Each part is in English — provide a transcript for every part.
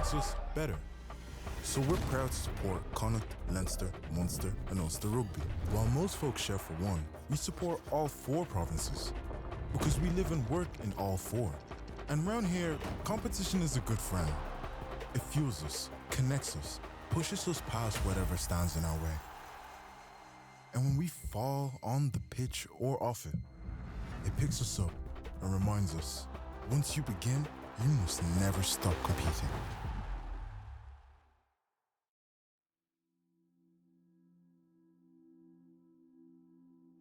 makes us better. So we're proud to support Connacht, Leinster, Munster and Ulster Rugby. While most folks share for one, we support all 4 provinces because we live and work in all 4. And round here, competition is a good friend. It fuels us, connects us, pushes us past whatever stands in our way. And when we fall on the pitch or off it, it picks us up and reminds us, once you begin, you must never stop competing.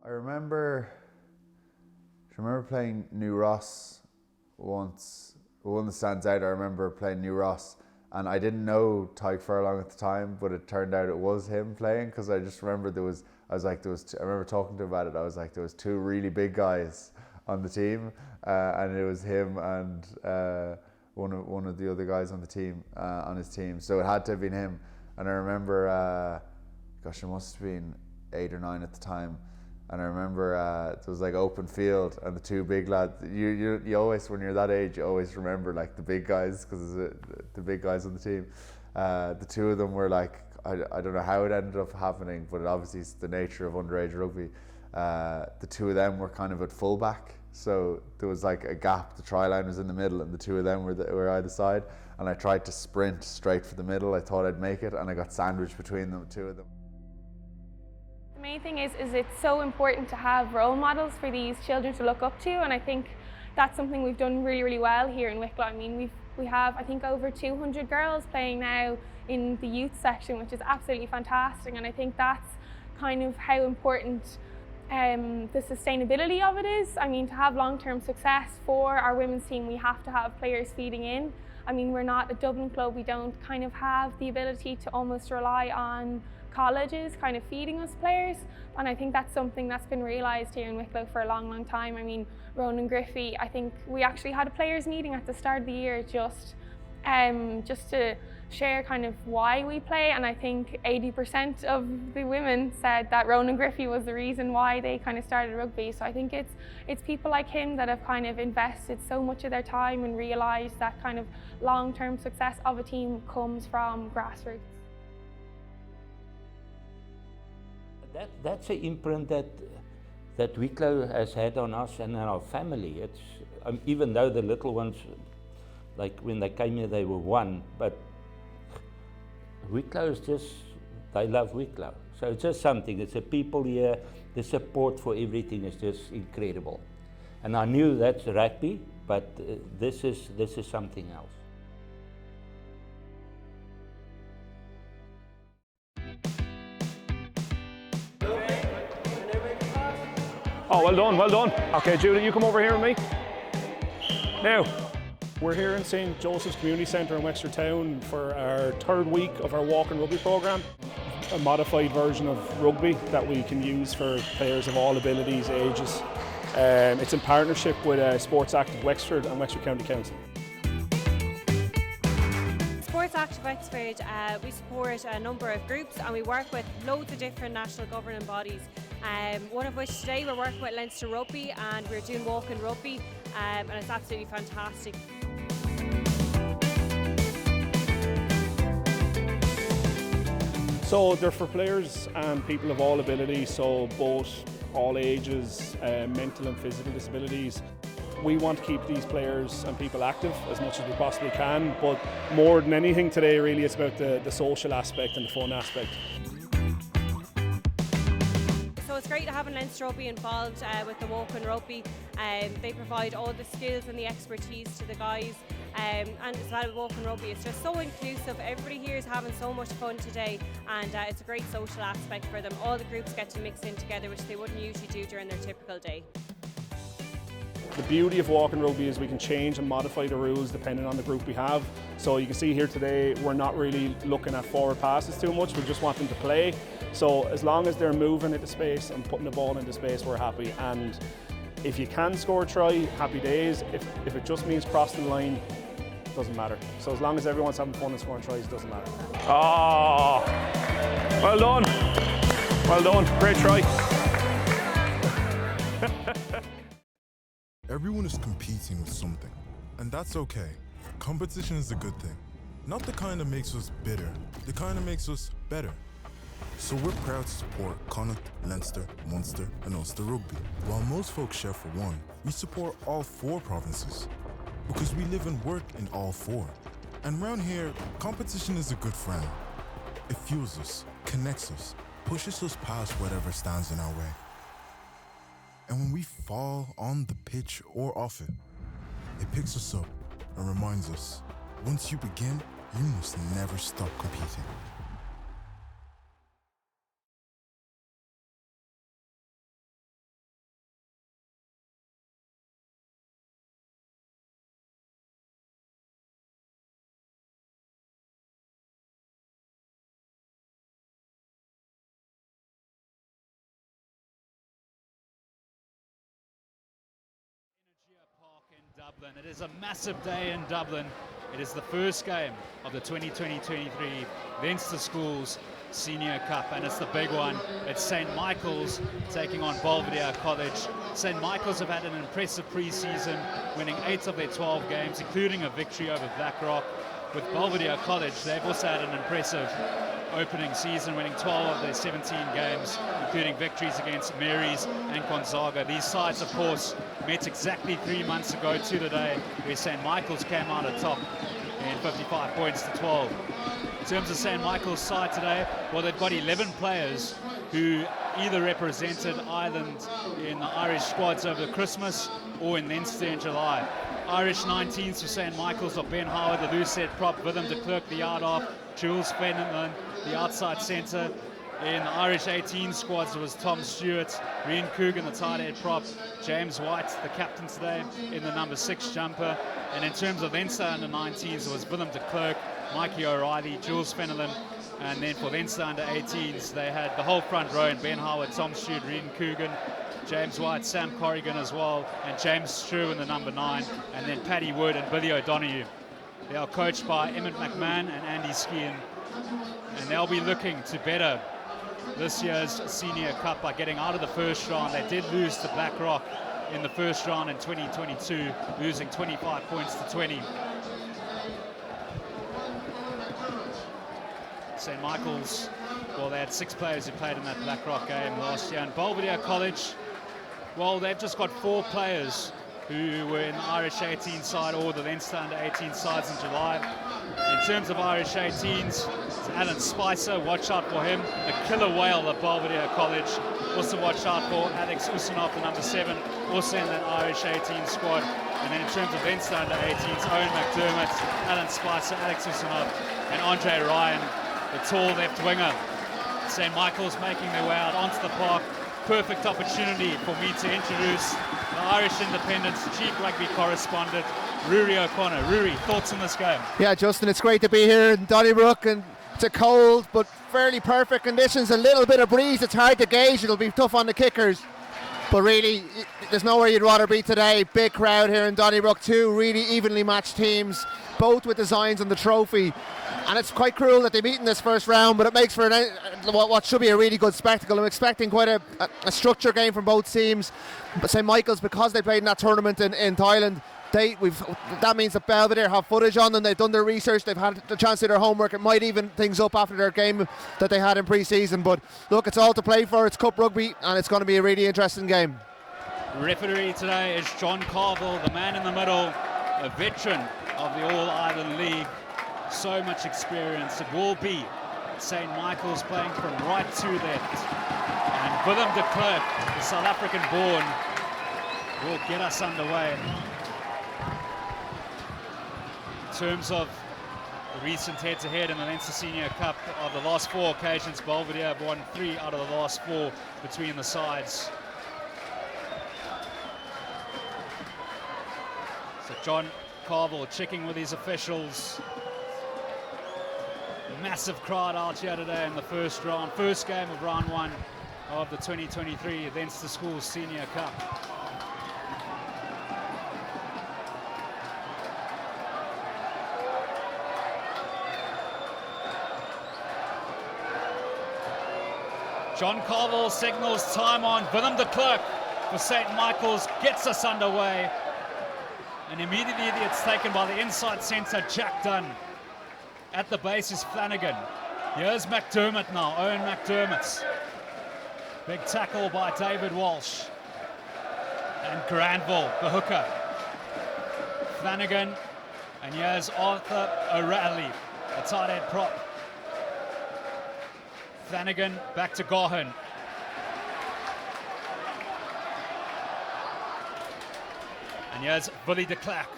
I remember playing New Ross once. One that stands out, I remember playing New Ross, and I didn't know Tyke Furlong at the time, but it turned out it was him playing, because I just remember I remember talking to him about it. I was like, there was 2 really big guys on the team, and it was him and one of the other guys on the team, on his team. So it had to have been him. And I remember, gosh, it must have been 8 or 9 at the time. And I remember it was like open field, and the 2 big lads. You always, when you're that age, you always remember like the big guys, because the big guys on the team. The 2 of them were like, I don't know how it ended up happening, but obviously it's the nature of underage rugby. The 2 of them were kind of at fullback, so there was like a gap. The try line was in the middle, and the 2 of them were either side. And I tried to sprint straight for the middle. I thought I'd make it, and I got sandwiched between them, 2 of them. The main thing is it's so important to have role models for these children to look up to, and I think that's something we've done really, really well here in Wicklow. I mean, we have, I think, over 200 girls playing now in the youth section, which is absolutely fantastic, and I think that's kind of how important the sustainability of it is. I mean, to have long-term success for our women's team, we have to have players feeding in. I mean, we're not a Dublin club, we don't kind of have the ability to almost rely on colleges kind of feeding us players, and I think that's something that's been realised here in Wicklow for a long, long time. I mean, Ronan Griffey, I think we actually had a players meeting at the start of the year just to share kind of why we play, and I think 80% of the women said that Ronan Griffey was the reason why they kind of started rugby. So I think it's people like him that have kind of invested so much of their time and realised that kind of long-term success of a team comes from grassroots. That's an imprint that Wicklow has had on us and our family. It's even though the little ones, like when they came here, they were 1, but Wicklow is just, they love Wicklow. So it's just something. It's the people here. The support for everything is just incredible. And I knew that's rugby, but this is something else. Oh, well done, well done. Okay, Julie, you come over here with me. Now, we're here in St. Joseph's Community Centre in Wexford Town for our 3rd week of our walk and rugby programme. A modified version of rugby that we can use for players of all abilities, ages. It's in partnership with Sports Active Wexford and Wexford County Council. Sports Active Wexford, we support a number of groups, and we work with loads of different national governing bodies. One of which today we're working with Leinster Rugby, and we're doing walk and rugby, and it's absolutely fantastic. So they're for players and people of all abilities, so both all ages, mental and physical disabilities. We want to keep these players and people active as much as we possibly can, but more than anything today really it's about the social aspect and the fun aspect. So it's great to have Leinster Rugby involved with the walk and rugby. They provide all the skills and the expertise to the guys, and it's about walk and rugby. It's just so inclusive. Everybody here is having so much fun today, and it's a great social aspect for them. All the groups get to mix in together, which they wouldn't usually do during their typical day. The beauty of walk and rugby is we can change and modify the rules depending on the group we have. So you can see here today we're not really looking at forward passes too much, we just want them to play. So as long as they're moving into space and putting the ball into space, we're happy. And if you can score a try, happy days. If it just means crossing the line, it doesn't matter. So as long as everyone's having fun and scoring tries, it doesn't matter. Oh, well done. Well done, great try. Everyone is competing with something, and that's okay. Competition is a good thing. Not the kind that makes us bitter, the kind that makes us better. So we're proud to support Connacht, Leinster, Munster and Ulster Rugby. While most folks share for one, we support all 4 provinces. Because we live and work in all 4. And round here, competition is a good friend. It fuels us, connects us, pushes us past whatever stands in our way. And when we fall on the pitch or off it, it picks us up and reminds us, once you begin, you must never stop competing. Park in Dublin. It is a massive day in Dublin. It is the first game of the 2020-23 Leinster Schools Senior Cup, and it's the big one. It's St. Michael's taking on Belvedere College. St. Michael's have had an impressive pre-season, winning 8 of their 12 games, including a victory over Blackrock. With Belvedere College, they've also had an impressive opening season, winning 12 of their 17 games, including victories against Mary's and Gonzaga. These sides, of course, met exactly 3 months ago to the day, where St. Michael's came out on top in 55 points to 12. In terms of St. Michael's side today, well, they've got 11 players who either represented Ireland in the Irish squads over Christmas or in Leinster in July. Irish 19s for St. Michael's are Ben Howard, the loose head prop, Willem de Klerk, the yard off, Jules Fenneman, the outside centre. In the Irish 18 squads, there was Tom Stewart, Rian Coogan, the tight head prop, James White, the captain today, in the number 6 jumper. And in terms of Leinster under 19s, there was Willem de Klerk, Mikey O'Reilly, Jules Fenneman, and then for Leinster under 18s, they had the whole front row, and Ben Howard, Tom Stewart, Rian Coogan, James White, Sam Corrigan as well, and James Sherwin, the number 9, and then Paddy Wood and Billy O'Donoghue. They are coached by Emmett McMahon and Andy Skean, and they'll be looking to better this year's Senior Cup by getting out of the first round. They did lose to Blackrock in the first round in 2022, losing 25 points to 20. St. Michael's, well, they had 6 players who played in that Blackrock game last year. And Belvedere College, well, they've just got 4 players who were in the Irish 18 side or the Leinster under 18 sides in July. In terms of Irish 18s, it's Alan Spicer, watch out for him. A killer whale at Belvedere College. Also watch out for Alex Usanov, the number 7, also in that Irish 18 squad. And then in terms of Leinster under 18s, Owen McDermott, Alan Spicer, Alex Usanov, and Andre Ryan, the tall left winger. St. Michael's making their way out onto the park. Perfect opportunity for me to introduce the Irish Independent's chief rugby correspondent, Ruaidhri O'Connor. Ruaidhri, thoughts on this game? Yeah, Justin, it's great to be here in Donnybrook, and it's a cold but fairly perfect conditions. A little bit of breeze, it's hard to gauge. It'll be tough on the kickers, but really, there's nowhere you'd rather be today. Big crowd here in Donnybrook, 2 really evenly matched teams, both with designs on the trophy. And it's quite cruel that they meet in this first round, but it makes for what should be a really good spectacle. I'm expecting quite a structured game from both teams. But St. Michael's, because they played in that tournament in Thailand, that means that Belvedere have footage on them. They've done their research, they've had the chance to do their homework. It might even things up after their game that they had in pre-season. But look, it's all to play for. It's Cup Rugby, and it's going to be a really interesting game. Referee today is John Carville, the man in the middle, a veteran of the All-Ireland League. So much experience. It will be St. Michael's playing from right to left. And Willem de Klerk, the South African born, will get us underway. In terms of the recent head-to-head in the Leinster Senior Cup, of the last 4 occasions, Belvedere have won 3 out of the last 4 between the sides. So John Carville checking with his officials. Massive crowd out here today in the first round, first game of round 1 of the 2023 Leinster Schools Senior Cup. John Carville signals time on. Willem de Klerk for St. Michael's gets us underway. And immediately it's taken by the inside centre, Jack Dunn. At the base is Flanagan. Here's McDermott now, Owen McDermott. Big tackle by David Walsh. And Granville, the hooker. Flanagan, and here's Arthur O'Reilly, the tight end prop. Flanagan back to Gahan. And here's Billy de Klerk.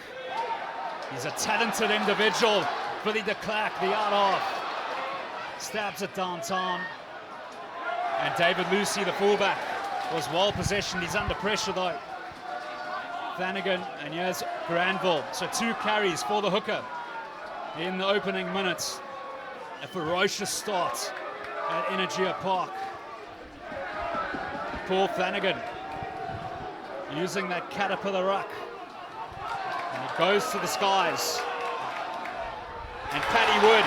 He's a talented individual. Billy de Klerk, the out half. Stabs it downtown. And David Lucy, the fullback, was well positioned. He's under pressure though. Flanagan, and here's Granville. So 2 carries for the hooker in the opening minutes. A ferocious start at Energia Park. Paul Flanagan using that caterpillar ruck. And it goes to the skies. And Paddy Wood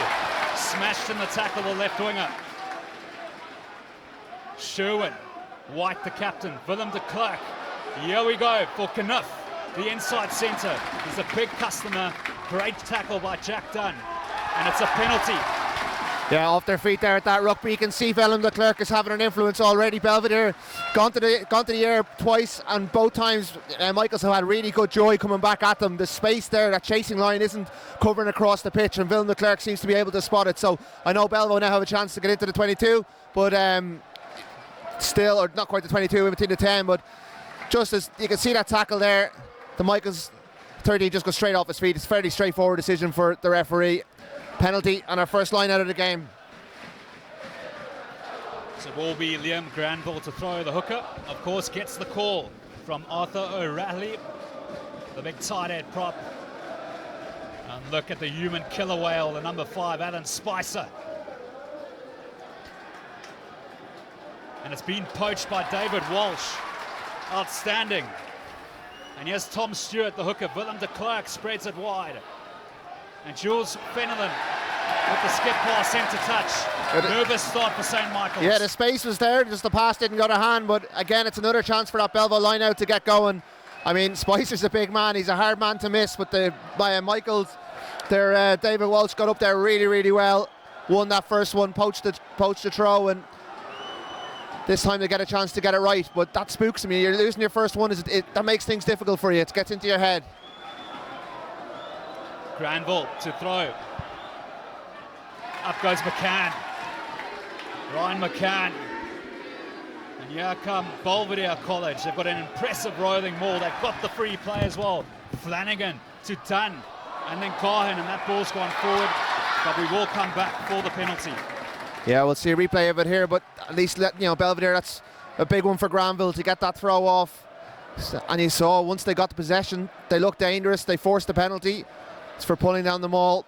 smashed in the tackle, the left winger. Sherwin, White the captain, Willem de Klerk. Here we go for Knuff, the inside centre. He's a big customer. Great tackle by Jack Dunn. And it's a penalty. Yeah, off their feet there at that rugby. You can see Willem de Klerk is having an influence already. Belvedere gone to the air twice, and both times Michaels have had really good joy coming back at them. The space there, that chasing line isn't covering across the pitch, and Willem de Klerk seems to be able to spot it. So I know Belvo now have a chance to get into the 22, but still, or not quite the 22, in between the 10, but just as you can see that tackle there, the Michaels 30 just goes straight off his feet. It's a fairly straightforward decision for the referee. Penalty on our first line out of the game. So it will be Liam Granville to throw. The hooker, of course, gets the call from Arthur O'Reilly, the big tight end prop. And look at the human killer whale, the number 5, Alan Spicer. And it's been poached by David Walsh. Outstanding. And here's Tom Stewart, the hooker. Willem de Klerk spreads it wide. And Jules Fenelon with the skip pass into touch. Nervous start for St. Michael's. Yeah, the space was there, just the pass didn't go to hand, but again, it's another chance for that Belvo line out to get going. I mean, Spicer's a big man, he's a hard man to miss, but by Michaels, David Walsh got up there really, really well. Won that first one, poached the throw, and this time they get a chance to get it right, but that spooks me. You're losing your first one, that makes things difficult for you. It gets into your head. Granville to throw. Up goes McCann. Ryan McCann. And here come Belvedere College. They've got an impressive rolling maul. They've got the free play as well. Flanagan to Dunn. And then Gahan, and that ball's gone forward. But we will come back for the penalty. Yeah, we'll see a replay of it here, but at least Belvedere, that's a big one for Granville to get that throw off. And you saw once they got the possession, they looked dangerous. They forced the penalty. It's for pulling down the maul.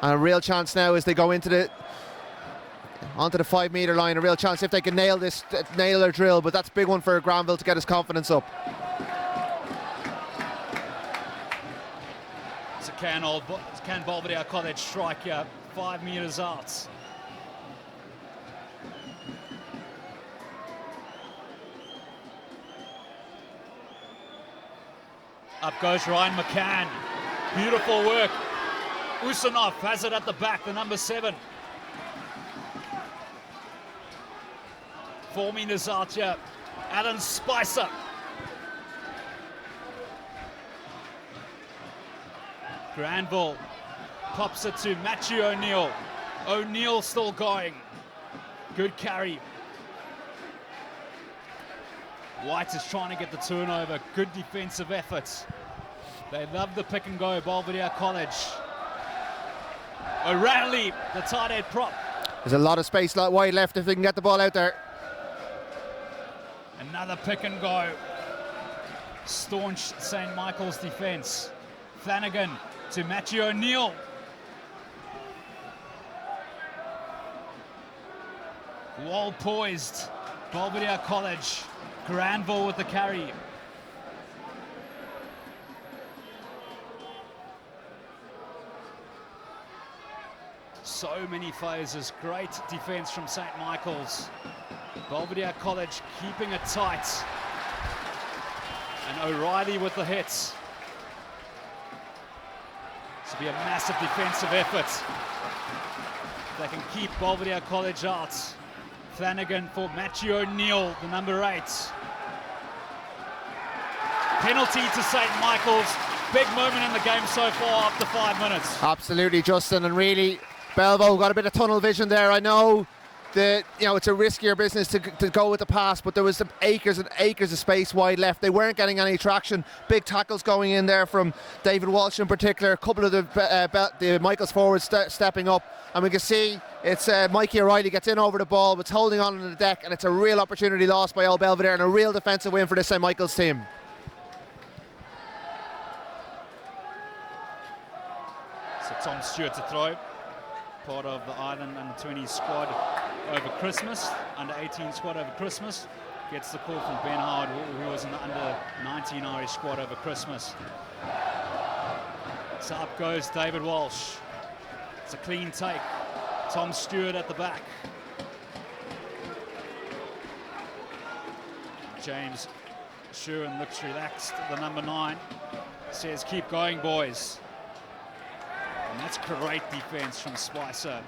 And a real chance now as they go onto the 5 metre line. A real chance if they can nail their drill. But that's a big one for Granville to get his confidence up. So can Belvedere College strike 5 metres out? Up goes Ryan McCann. Beautiful work. Usanov has it at the back, the number 7. 4 metres out here. Alan Spicer. Granville pops it to Matthew O'Neill. O'Neill still going. Good carry. White is trying to get the turnover. Good defensive effort. They love the pick and go, Belvedere College. O'Reilly, the tight end prop. There's a lot of space wide left if they can get the ball out there. Another pick and go. Staunch St. Michael's defense. Flanagan to Matthew O'Neill. Well poised. Belvedere College. Granville with the carry. So many phases. Great defense from St. Michael's. Belvedere College keeping it tight. And O'Reilly with the hits. This will be a massive defensive effort. they can keep Belvedere College out. Flanagan for Matthew O'Neill, the number 8. Penalty to St. Michael's. Big moment in the game so far after 5 minutes. Absolutely, Justin, and really, Belvo got a bit of tunnel vision there. I know that it's a riskier business to go with the pass, but there was some acres and acres of space wide left. They weren't getting any traction. Big tackles going in there from David Walsh in particular. A couple of the Michaels forwards stepping up, and we can see it's Mikey O'Reilly gets in over the ball, but it's holding on the deck, and it's a real opportunity lost by Old Belvedere and a real defensive win for this St. Michael's team. So Tom Stewart to throw, part of the Ireland under 20 squad over Christmas, under 18 squad over Christmas. Gets the call from Ben Howard, who was in the under 19 Irish squad over Christmas. So up goes David Walsh. It's a clean take. Tom Stewart at the back. James Sherwin looks relaxed, the number 9. Says, keep going, boys. And that's great defense from Spicer.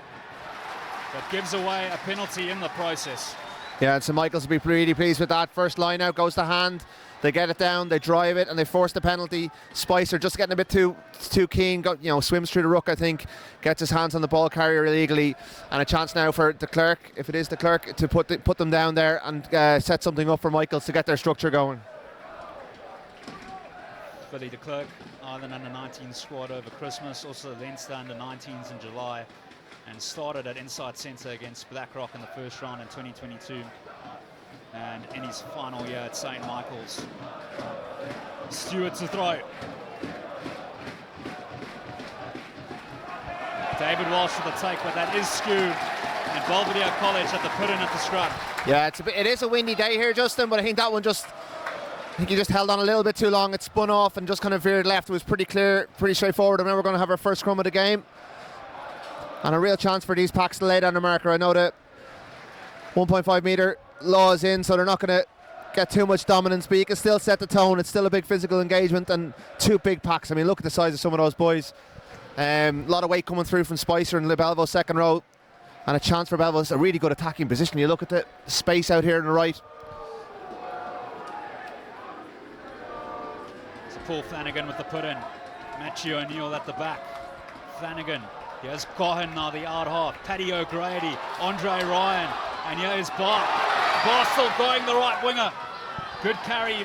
But gives away a penalty in the process. Yeah, and St. Michael's will be really pleased with that. First line out goes to hand. They get it down, they drive it, and they force the penalty. Spicer just getting a bit too keen, swims through the ruck, I think, gets his hands on the ball carrier illegally, and a chance now for de Klerk, if it is de Klerk, to put them down there and set something up for Michaels to get their structure going. Billy de Klerk, Ireland under 19 squad over Christmas, also Leinster under 19s in July, and started at inside centre against Blackrock in the first round in 2022. And in his final year at St. Michael's. Stewart to throw. David Walsh with the take, but that is skewed. And Belvedere College at the put in at the scrum. Yeah, it is a windy day here, Justin, but I think that one he just held on a little bit too long. It spun off and just kind of veered left. It was pretty clear, pretty straightforward. I remember we're going to have our first scrum of the game. And a real chance for these packs to lay down the marker. I know that 1.5 metre law is in, so they're not going to get too much dominance, but you can still set the tone. It's still a big physical engagement and 2 big packs. I mean, look at the size of some of those boys. A lot of weight coming through from Spicer and Belvo's second row, and a chance for Belvo. It's a really good attacking position. You look at the space out here on the right. So Paul Flanagan with the put in. Matthew O'Neill at the back. Flanagan. Here's Cohen now, the out half. Paddy O'Grady, Andre Ryan, and here's Bar. Bar still going the right winger. Good carry.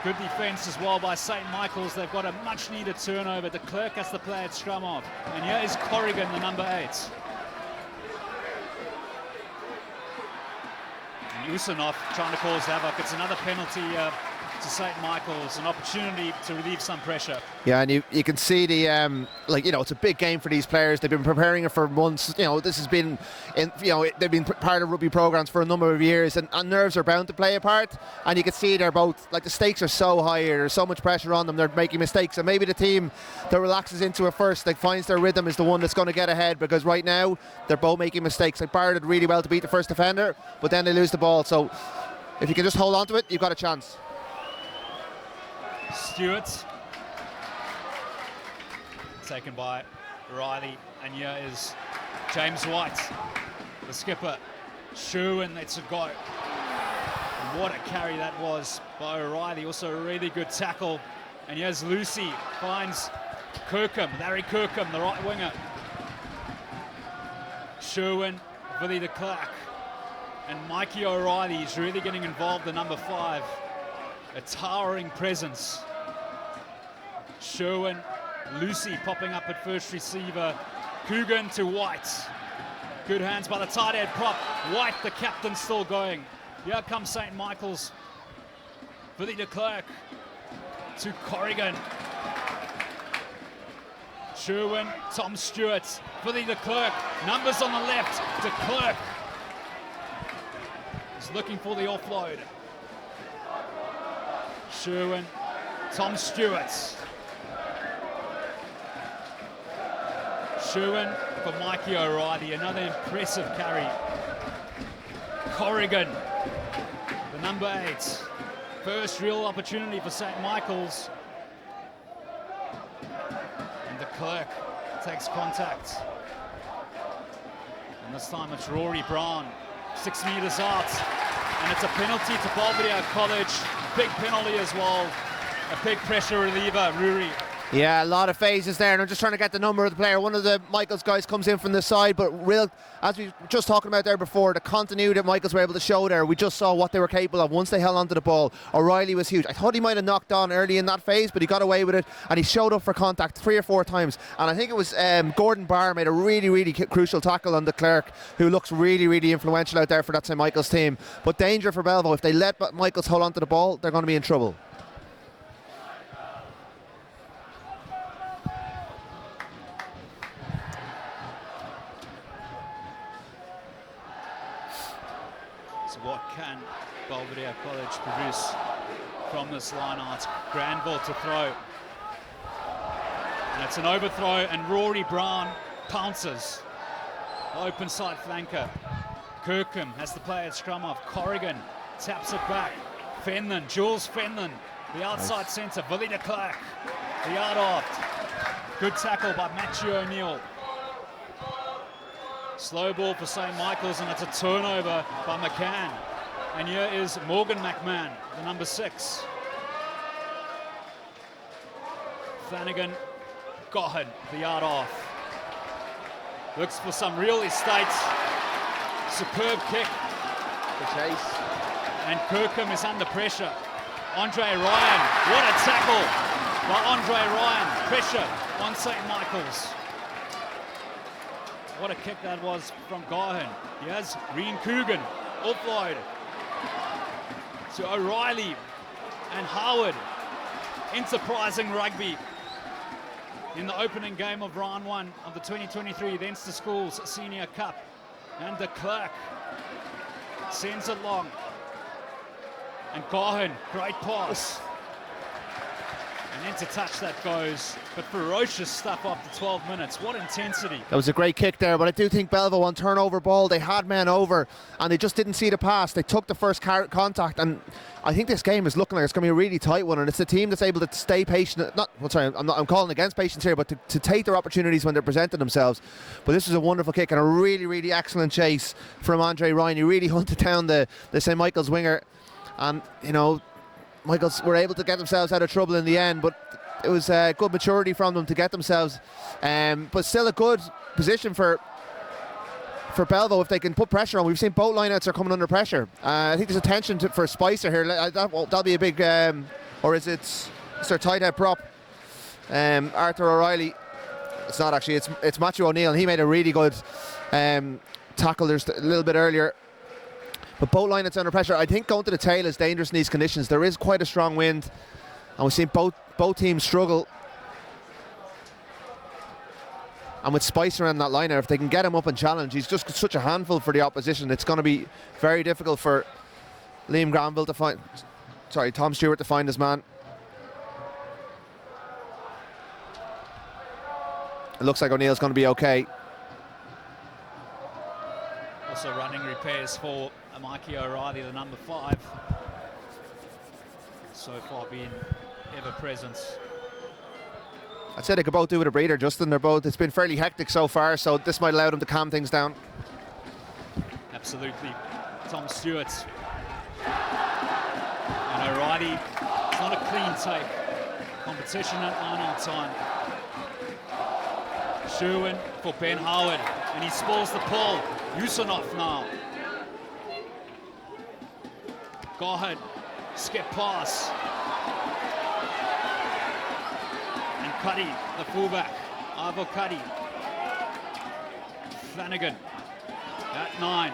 Good defence as well by St. Michael's. They've got a much needed turnover. De Klerk has the play at scrum off. And here is Corrigan, the number 8. And Usanov trying to cause havoc. It's another penalty to St. Michael's, an opportunity to relieve some pressure. Yeah, and you can see the it's a big game for these players. They've been preparing it for months. This has been they've been part of rugby programs for a number of years, and nerves are bound to play a part. And you can see they're both, the stakes are so high here. There's so much pressure on them. They're making mistakes, and maybe the team that relaxes into it first, finds their rhythm, is the one that's going to get ahead, because right now they're both making mistakes. Barr did really well to beat the first defender, but then they lose the ball. So if you can just hold on to it, you've got a chance. Stewart taken by Riley, and here is James White, the skipper. Sherwin, it's a go. And what a carry that was by O'Reilly. Also a really good tackle. And here's Lucy, finds Kirkham, Larry Kirkham, the right winger. Sherwin, Billy de Klerk, and Mikey O'Reilly is really getting involved, the number 5. A towering presence. Sherwin, Lucy popping up at first receiver. Coogan to White. Good hands by the tight end prop. White, the captain, still going. Here comes St. Michael's. Billy de Klerk to Corrigan. Sherwin, Tom Stewart, Billy de Klerk. Numbers on the left. De Klerk is looking for the offload. Sherwin, Tom Stewart. Sherwin for Mikey O'Reilly, another impressive carry. Corrigan, the number 8. First real opportunity for St. Michael's. And de Klerk takes contact. And this time it's Rory Brown, 6 metres out. And it's a penalty to Belvedere College. Big penalty as well. A big pressure reliever, Ruaidhri. Yeah, a lot of phases there, and I'm just trying to get the number of the player. One of the Michaels guys comes in from the side, but as we were just talking about there before, the continuity that Michaels were able to show there, we just saw what they were capable of once they held onto the ball. O'Reilly was huge. I thought he might have knocked on early in that phase, but he got away with it, and he showed up for contact 3 or 4 times. And I think it was Gordon Barr made a really, really crucial tackle on the Clerk, who looks really, really influential out there for that St. Michael's team. But danger for Belvo. If they let Michaels hold onto the ball, they're going to be in trouble. What can Belvedere College produce from this line out? Granville to throw. And it's an overthrow, and Rory Brown pounces. Open side flanker. Kirkham has the play at scrum off. Corrigan taps it back. Fenlon, Jules Fenlon, the outside centre. Willie de Klerk, the out off. Good tackle by Matthew O'Neill. Slow ball for St. Michael's, and it's a turnover by McCann. And here is Morgan McMahon, the number 6. Flanagan, Gohan, the yard off. Looks for some real estate. Superb kick. The chase. And Kirkham is under pressure. Andre Ryan, what a tackle by Andre Ryan. Pressure on St. Michael's. What a kick that was from Gahan. Here's Reen Coogan, offload to O'Reilly and Howard. Enterprising rugby in the opening game of round 1 of the 2023 Leinster Schools Senior Cup. And de Klerk sends it long. And Gahan, great pass. And into touch that goes, but ferocious stuff after 12 minutes. What intensity. That was a great kick there, but I do think Belvo on turnover ball, they had men over and they just didn't see the pass. They took the first contact, and I think this game is looking like it's going to be a really tight one, and it's a team that's able to stay patient. I'm calling against patience here, but to take their opportunities when they're presenting themselves. But this is a wonderful kick and a really, really excellent chase from Andre Ryan. He really hunted down the St. Michael's winger, and you know, Michaels were able to get themselves out of trouble in the end, but it was good maturity from them to get themselves, but still a good position for Belvo if they can put pressure on. We've seen both lineouts are coming under pressure. I think there's attention for Spicer here. That'll be a big, or is it their tight head prop, Arthur O'Reilly? It's not actually. It's Matthew O'Neill, and he made a really good tackle. There's a little bit earlier. But both lineouts under pressure. I think going to the tail is dangerous in these conditions. There is quite a strong wind, and we've seen both teams struggle. And with Spicer on that liner, if they can get him up and challenge, he's just such a handful for the opposition. It's going to be very difficult for Liam Granville to find. Sorry, Tom Stewart to find his man. It looks like O'Neill's going to be okay. Also running repairs for Mikey O'Reilly, the number 5. So far being ever present. I'd say they could both do with a breather, Justin. It's been fairly hectic so far, so this might allow them to calm things down. Absolutely. Tom Stewart. And O'Reilly, it's not a clean take. Competition at line-out time. Sherwin for Ben Howard, and he spoils the pull. Yusanov now. Gahan, skip pass. And Cuddy, the fullback. Ivor Cuddy. Flanagan at 9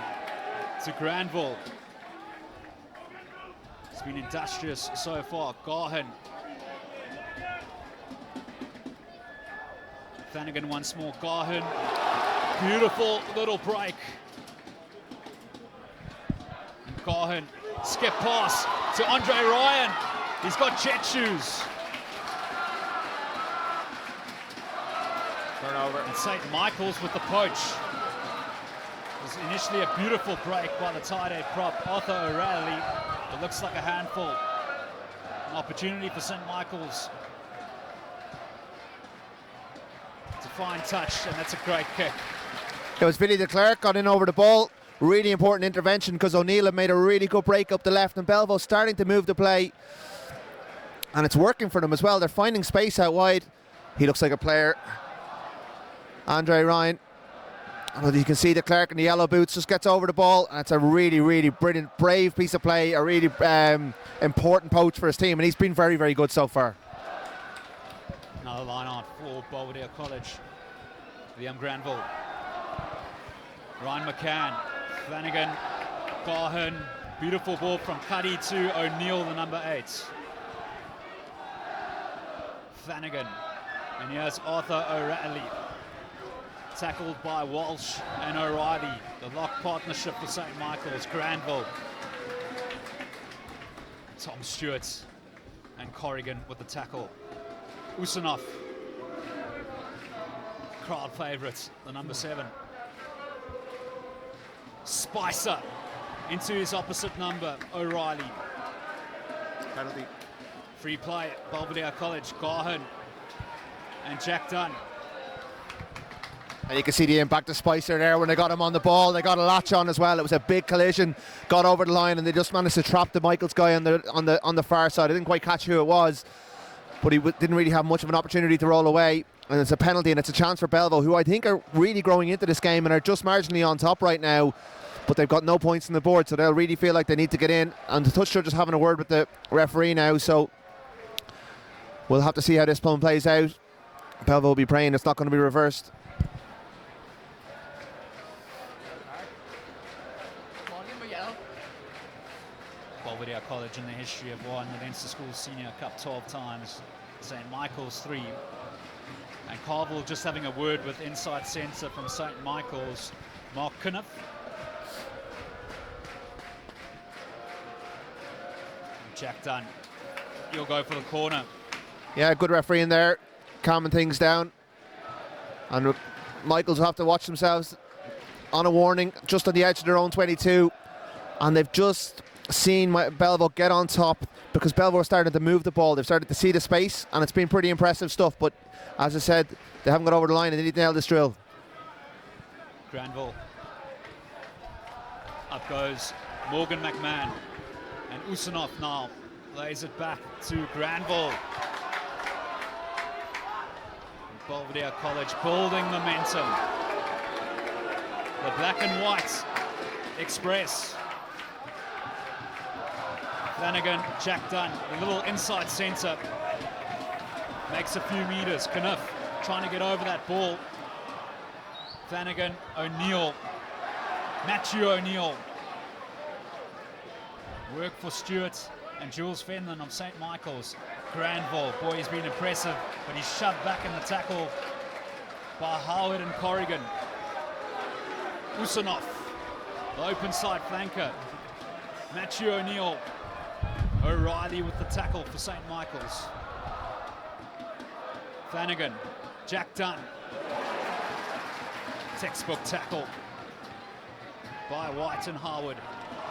to Granville. It's been industrious so far. Gahan. Flanagan once more. Gahan. Beautiful little break. And Gahan. Skip pass to Andre Ryan. He's got jet shoes. Turnover. And St. Michael's with the poach. It was initially a beautiful break by the tight end prop, Arthur O'Reilly. It looks like a handful. An opportunity for St. Michael's to find touch, and that's a great kick. It was Billy de Klerk got in over the ball. Really important intervention because O'Neill had made a really good break up the left, and Belvo starting to move the play. And it's working for them as well. They're finding space out wide. He looks like a player. Andre Ryan. Well, you can see de Klerk in the yellow boots just gets over the ball, and it's a really, really brilliant, brave piece of play, a really important poach for his team, and he's been very, very good so far. Another line on for Belvedere College. Liam Granville. Ryan McCann. Flanagan. Garhan. Beautiful ball from Cuddy to O'Neill, the number 8. Flanagan. And here's Arthur O'Reilly. Tackled by Walsh and O'Reilly. The lock partnership for St. Michael's. Granville. Tom Stewart and Corrigan with the tackle. Usanoff. Crowd favourites, the number 7. Spicer into his opposite number, O'Reilly. Penalty. Free play, Belvedere College, Garhan and Jack Dunn. And you can see the impact of Spicer there when they got him on the ball. They got a latch on as well. It was a big collision, got over the line, and they just managed to trap the Michaels guy on the far side. I didn't quite catch who it was, but he didn't really have much of an opportunity to roll away. And it's a penalty, and it's a chance for Belvo, who I think are really growing into this game and are just marginally on top right now, but they've got no points on the board, so they'll really feel like they need to get in. And the touch judge is having a word with the referee now, so we'll have to see how this one plays out. Belvo will be praying it's not going to be reversed. Belvedere College in the history have won the Leinster Schools Senior Cup 12 times. St. Michael's 3. And Carville just having a word with inside centre from St. Michael's, Mark Kniff. Jack Dunn, he'll go for the corner. Yeah, good referee in there, calming things down. And Michaels will have to watch themselves on a warning, just on the edge of their own 22. And they've just seen Belvo get on top because Belvo started to move the ball. They've started to see the space, and it's been pretty impressive stuff. But as I said, they haven't got over the line, and they need to nail this drill. Granville. Up goes Morgan McMahon. And Usanoff now lays it back to Granville. Belvedere College building momentum. The black and white express. Flanagan, Jack Dunn, the little inside centre. Makes a few metres. Kniff trying to get over that ball. Flanagan, O'Neill. Matthew O'Neill. Work for Stewart and Jules Fenlon of St. Michael's. Granville, boy, he's been impressive, but he's shoved back in the tackle by Howard and Corrigan. Usanoff, the open side flanker. Matthew O'Neill. O'Reilly with the tackle for St. Michael's. Flanagan, Jack Dunn. Textbook tackle by White and Harwood.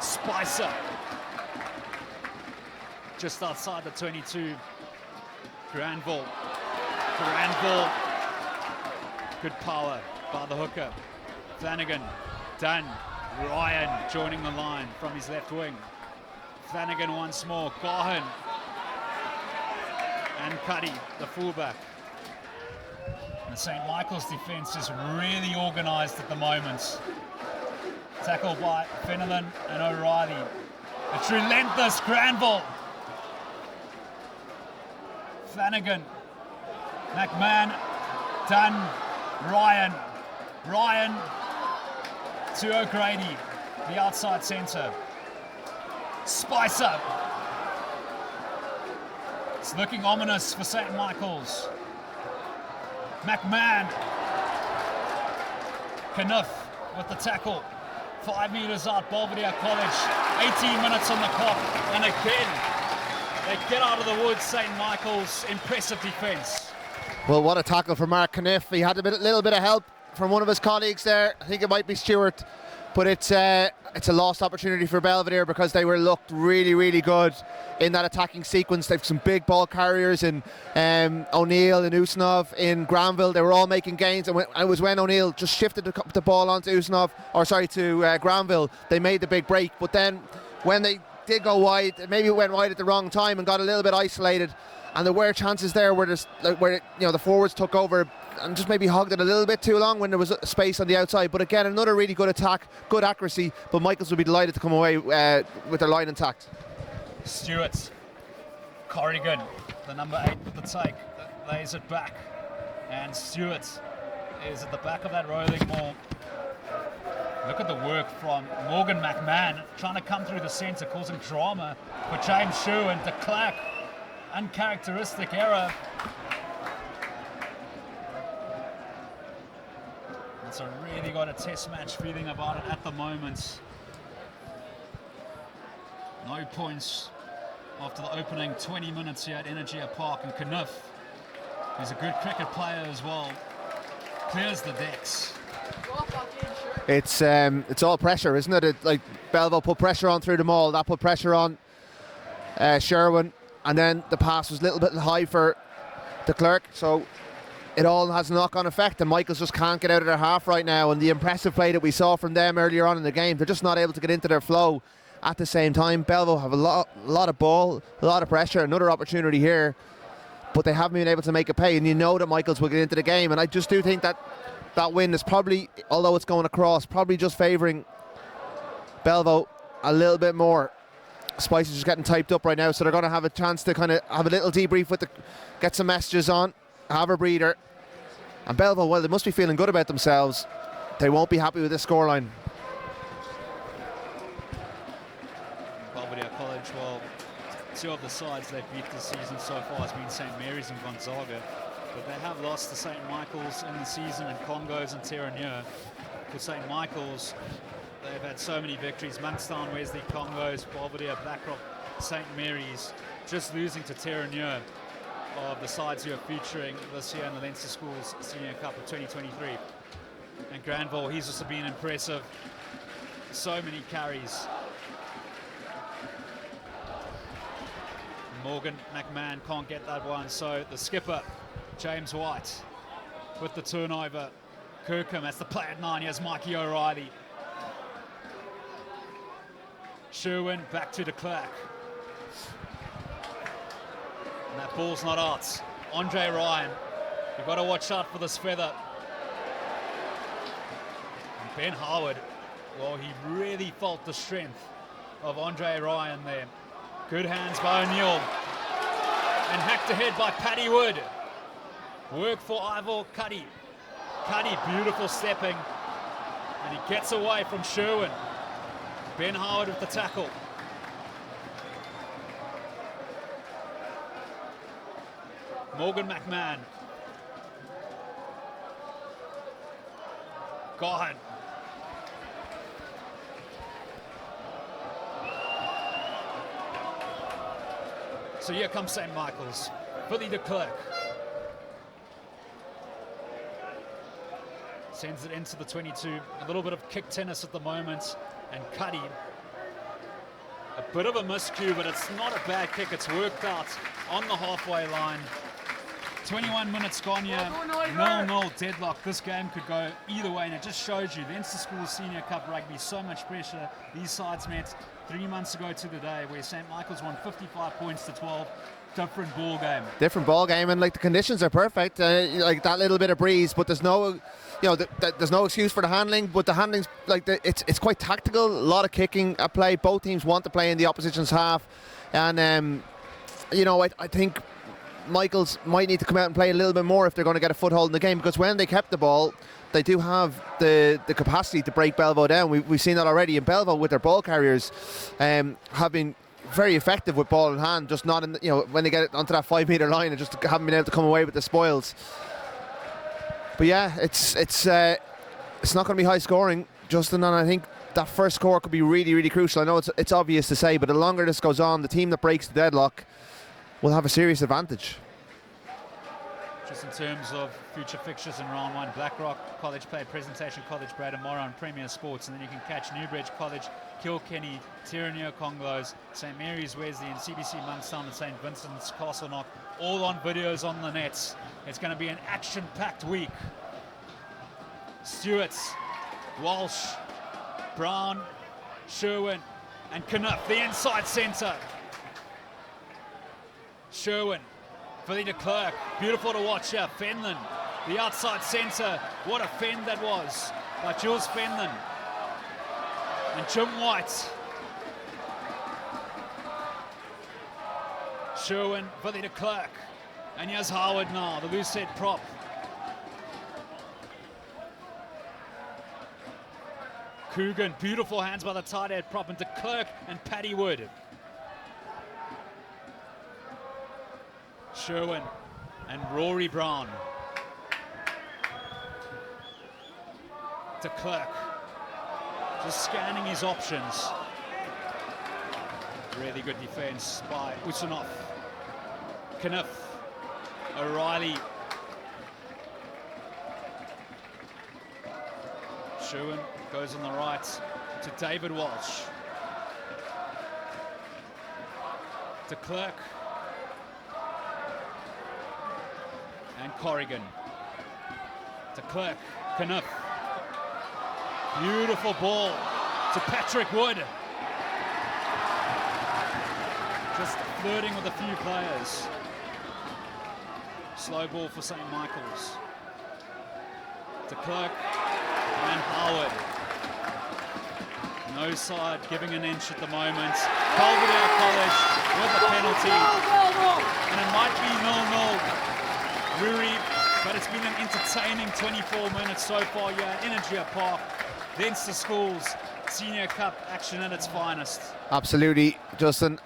Spicer. Just outside the 22. Granville. Good power by the hooker. Flanagan. Dunn. Ryan joining the line from his left wing. Flanagan once more. Garhan. And Cuddy, the fullback. And St. Michael's defence is really organised at the moment. Tackled by Fenelon and O'Reilly. It's relentless. Granville. Flanagan. McMahon. Dunn. Ryan to O'Grady, the outside centre. Spicer. It's looking ominous for St. Michael's. McMahon. Kniff with the tackle. 5 metres out, Belvedere College. 18 minutes on the clock. And again, they get out of the woods, St. Michael's. Impressive defence. Well, what a tackle for Mark Kniff. He had a little bit of help from one of his colleagues there. I think it might be Stewart. but it's a lost opportunity for Belvedere because they looked really, really good in that attacking sequence. They've some big ball carriers in O'Neill and Usnov. In Granville, they were all making gains, and it was when O'Neill just shifted the ball onto to Granville, they made the big break. But then when they did go wide, maybe it went wide at the wrong time and got a little bit isolated, and there were chances there where the forwards took over and just maybe hogged it a little bit too long when there was space on the outside. But again, another really good attack, good accuracy, but Michaels would be delighted to come away with their line intact. Stewart, Corrigan, the number 8 with the take, lays it back, and Stewart is at the back of that rolling ball. Look at the work from Morgan McMahon, trying to come through the centre, causing drama for James Sherwin. De Klerk, uncharacteristic error. So really got a test match feeling about it at the moment. No points after the opening 20 minutes here at Energia Park, and Knuff, who's a good cricket player as well, clears the decks. It's all pressure, isn't it? Like Belvo put pressure on through the maul, that put pressure on Sherwin, and then the pass was a little bit high for De Klerk, so it all has a knock-on effect, and Michaels just can't get out of their half right now. And the impressive play that we saw from them earlier on in the game, they're just not able to get into their flow at the same time. Belvo have a lot of ball, a lot of pressure, another opportunity here, but they haven't been able to make it pay, and you know that Michaels will get into the game. And I just do think that win is probably, although it's going across, probably just favouring Belvo a little bit more. Spice is just getting typed up right now, so they're going to have a chance to kind of have a little debrief get some messages on, have a breather. And Belvo, well, they must be feeling good about themselves. They won't be happy with this scoreline. Belvedere College, well, 2 of the sides they've beat this season so far has been St. Mary's and Gonzaga. But they have lost to St. Michael's in the season, and Congos and Terranure. For St. Michael's, they've had so many victories. Monkstown, Wesley, Congos, Belvedere, Blackrock, St. Mary's. Just losing to Terranure of the sides who are featuring this year in the Leinster Schools Senior Cup of 2023. And Granville, he's also been impressive. So many carries. Morgan McMahon can't get that one, so the skipper, James White, with the turnover. Kirkham, that's the play at 9, here's Mikey O'Reilly. Sherwin back to De Klerk. And that ball's not out. Andre Ryan, you've got to watch out for this feather. And Ben Howard, well, he really felt the strength of Andre Ryan there. Good hands by O'Neill. And hacked ahead by Paddy Wood. Work for Ivor Cuddy. Cuddy, beautiful stepping. And he gets away from Sherwin. Ben Howard with the tackle. Morgan McMahon. Gohan. So here comes St. Michael's. Billy De Klerk. Sends it into the 22. A little bit of kick tennis at the moment. And Cuddy. A bit of a miscue, but it's not a bad kick. It's worked out on the halfway line. 21 minutes gone here. 0-0 deadlock. This game could go either way, and it just shows you Leinster Schools Senior Cup Rugby, so much pressure. These sides met 3 months ago to the day where St. Michael's won 55 points to 12. Different ball game. Different ball game, and like the conditions are perfect. Like that little bit of breeze, but there's no, there's no excuse for the handling. But the handling's it's quite tactical. A lot of kicking at play. Both teams want to play in the opposition's half, and I think Michaels might need to come out and play a little bit more if they're going to get a foothold in the game, because when they kept the ball, they do have the capacity to break Belvo down. We've seen that already, and Belvo with their ball carriers have been very effective with ball in hand, just not in when they get it onto that 5 metre line, and just haven't been able to come away with the spoils. But yeah, it's not going to be high scoring, Justin, and I think that first score could be really, really crucial. I know it's obvious to say, but the longer this goes on, the team that breaks the deadlock will have a serious advantage. Just in terms of future fixtures in round 1, Blackrock College play presentation College Brad tomorrow on Premier Sports, and then you can catch Newbridge College, Kilkenny, Tyranny Conglos, St Mary's Wesley, and CBC Monkstown and St Vincent's Castleknock, all on videos on the net. It's going to be an action-packed week. Stewart, Walsh, Brown, Sherwin, and Knuff, the inside centre. Sherwin for the de Klerk, beautiful to watch here. Fenlon, the outside centre. What a fend that was by Jules Fenlon. And Jim White. Sherwin for the de Klerk. And here's Howard now, the loose head prop. Coogan, beautiful hands by the tight head prop, and de Klerk and Paddy Wood. Sherwin and Rory Brown. De Klerk just scanning his options. Really good defense by Usunov. Knuff, O'Reilly. Sherwin goes on the right to David Walsh. De Klerk. And Corrigan. De Klerk, Knuff. Beautiful ball to Patrick Wood. Just flirting with a few players. Slow ball for St. Michael's. De Klerk and Howard. No side giving an inch at the moment. Belvedere College with the penalty. And it might be 0-0. Ruaidhri, but it's been an entertaining 24 minutes so far here at Energia Park. Leinster Schools Senior Cup action at its finest. Absolutely, Justin.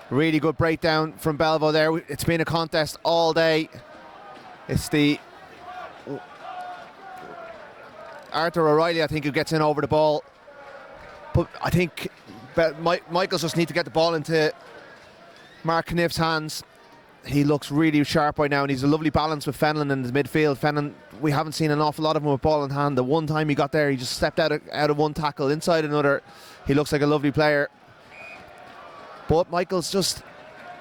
Really good breakdown from Belvo there. It's been a contest all day. It's the Arthur O'Reilly, I think, who gets in over the ball. But I think Michaels just need to get the ball into Mark Kniff's hands. He looks really sharp right now, and he's a lovely balance with Fenlon in his midfield. Fenlon, we haven't seen an awful lot of him with ball in hand. The one time he got there, he just stepped out of one tackle, inside another. He looks like a lovely player. But Michael's just,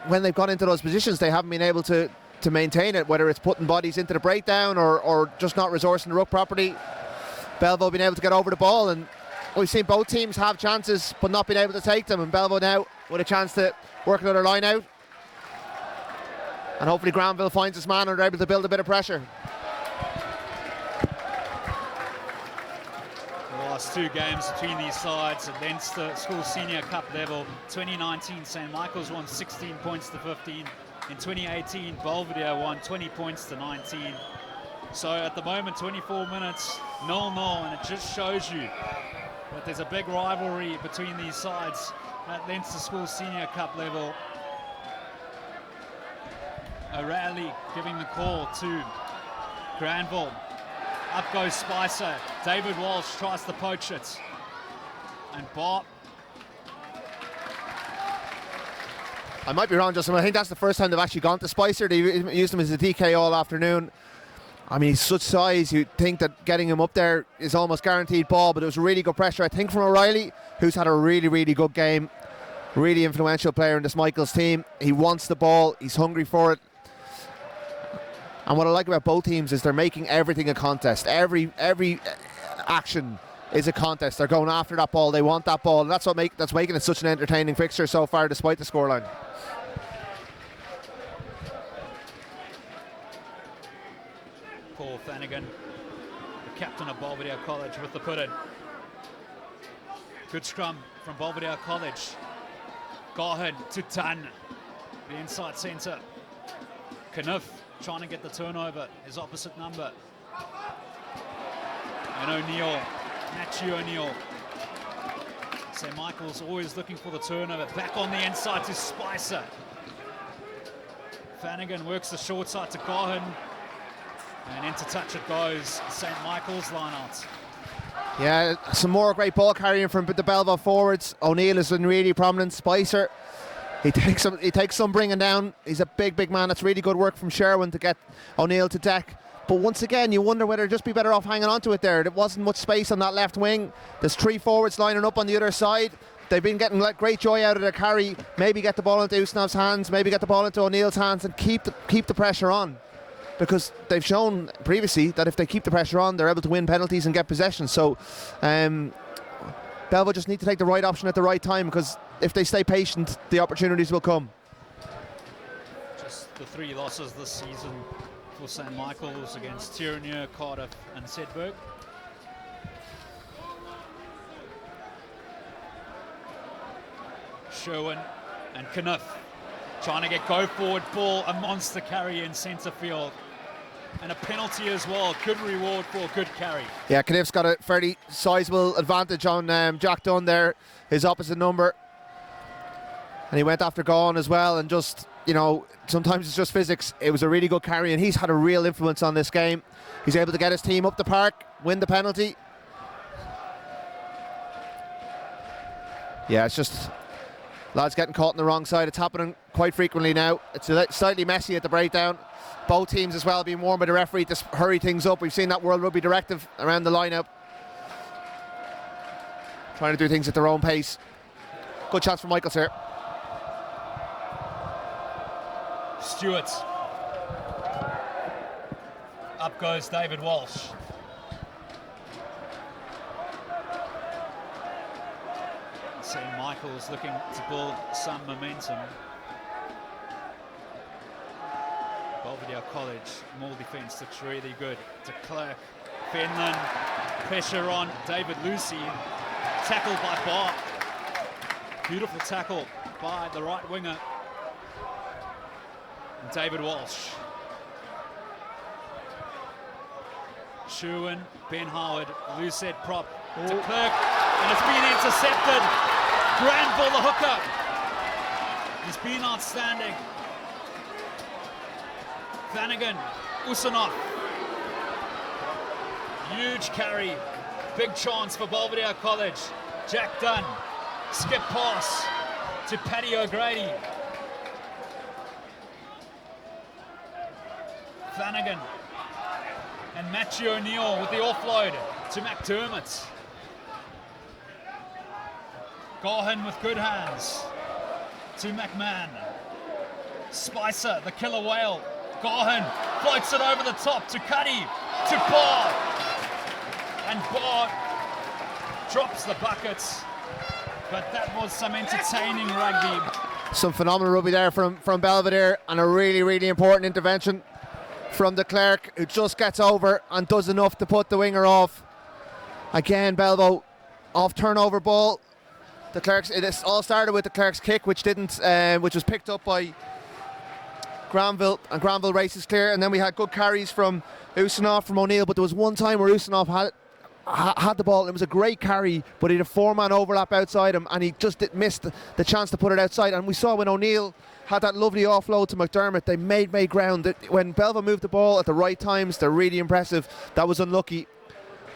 when they've gone into those positions, they haven't been able to maintain it, whether it's putting bodies into the breakdown or just not resourcing the ruck properly. Belvo been able to get over the ball, and we've seen both teams have chances but not been able to take them, and Belvo now with a chance to work another line out. And hopefully Granville finds his man and they're able to build a bit of pressure. The last two games between these sides at Leinster School Senior Cup level. 2019, St. Michael's won 16 points to 15. In 2018, Belvedere won 20 points to 19. So at the moment, 24 minutes, 0-0, and it just shows you that there's a big rivalry between these sides at Leinster School Senior Cup level. O'Reilly giving the call to Granville. Up goes Spicer. David Walsh tries to poach it. And Bob. I might be wrong, Justin. I think that's the first time they've actually gone to Spicer. They used him as a DK all afternoon. I mean, he's such size. You'd think that getting him up there is almost guaranteed ball, but it was really good pressure, I think, from O'Reilly, who's had a really, really good game. Really influential player in this Michaels team. He wants the ball. He's hungry for it. And what I like about both teams is they're making everything a contest. Every action is a contest. They're going after that ball. They want that ball. And that's making it such an entertaining fixture so far, despite the scoreline. Paul Flanagan, the captain of Belvedere College, with the put-in. Good scrum from Belvedere College. Garhan to Tan, the inside centre. Knuff trying to get the turnover, his opposite number. And O'Neill, Matthew O'Neill. St. Michael's always looking for the turnover. Back on the inside to Spicer. Flanagan works the short side to Garhan. And into touch it goes. St. Michael's line out. Yeah, some more great ball carrying from the Belvo forwards. O'Neill has been really prominent. Spicer He takes some bringing down. He's a big man. That's really good work from Sherwin to get O'Neill to deck. But once again, you wonder whether it'd just be better off hanging on to it there. There wasn't much space on that left wing. There's 3 forwards lining up on the other side. They've been getting great joy out of their carry. Maybe get the ball into Usanov's hands, maybe get the ball into O'Neill's hands and keep the pressure on. Because they've shown previously that if they keep the pressure on, they're able to win penalties and get possession. So Belvo just need to take the right option at the right time, because if they stay patient, the opportunities will come. Just the 3 losses this season for St. Michael's against Tirrenia, Cardiff and Sedberg. Sherwin and Kniff trying to get go forward ball, a monster carry in centre field. And a penalty as well, good reward for a good carry. Yeah, Kniff's got a fairly sizable advantage on Jack Dunn there, his opposite number. And he went after Gaughan as well, and just, you know, sometimes it's just physics. It was a really good carry, and he's had a real influence on this game. He's able to get his team up the park, win the penalty. Yeah, it's just lads getting caught on the wrong side. It's happening quite frequently now. It's slightly messy at the breakdown. Both teams as well being warned by the referee to hurry things up. We've seen that World Rugby directive around the line-out, trying to do things at their own pace. Good chance for Michaels here. Stewart. Up goes David Walsh. St. Michael's looking to build some momentum. Belvedere College, more defence, looks really good. De Klerk, Fenlon, pressure on David Lucy, tackled by Barr. Beautiful tackle by the right winger. And David Walsh. Sherwin, Ben Howard, loose head prop, De Klerk, and it's been intercepted. Granville, the hooker. He's been outstanding. Flanagan, Usanov. Huge carry. Big chance for Belvedere College. Jack Dunn. Skip pass to Paddy O'Grady. Flanagan. And Matthew O'Neill with the offload to McDermott. Gaughan with good hands to McMahon. Spicer, the killer whale. Gaughan floats it over the top to Cuddy, to Barr. And Barr drops the buckets. But that was some entertaining rugby. Some phenomenal rugby there from Belvedere, and a really important intervention from De Klerk, who just gets over and does enough to put the winger off. Again, Belvo off turnover ball. De Klerk's, it all started with De Klerk's kick, which was picked up by Granville, and Granville races clear, and then we had good carries from Usanov, from O'Neill, but there was one time where Usanov had the ball, and it was a great carry, but he had a 4-man overlap outside him, and he just missed the chance to put it outside. And we saw when O'Neill had that lovely offload to McDermott, they made ground. When Belva moved the ball at the right times, they're really impressive. That was unlucky.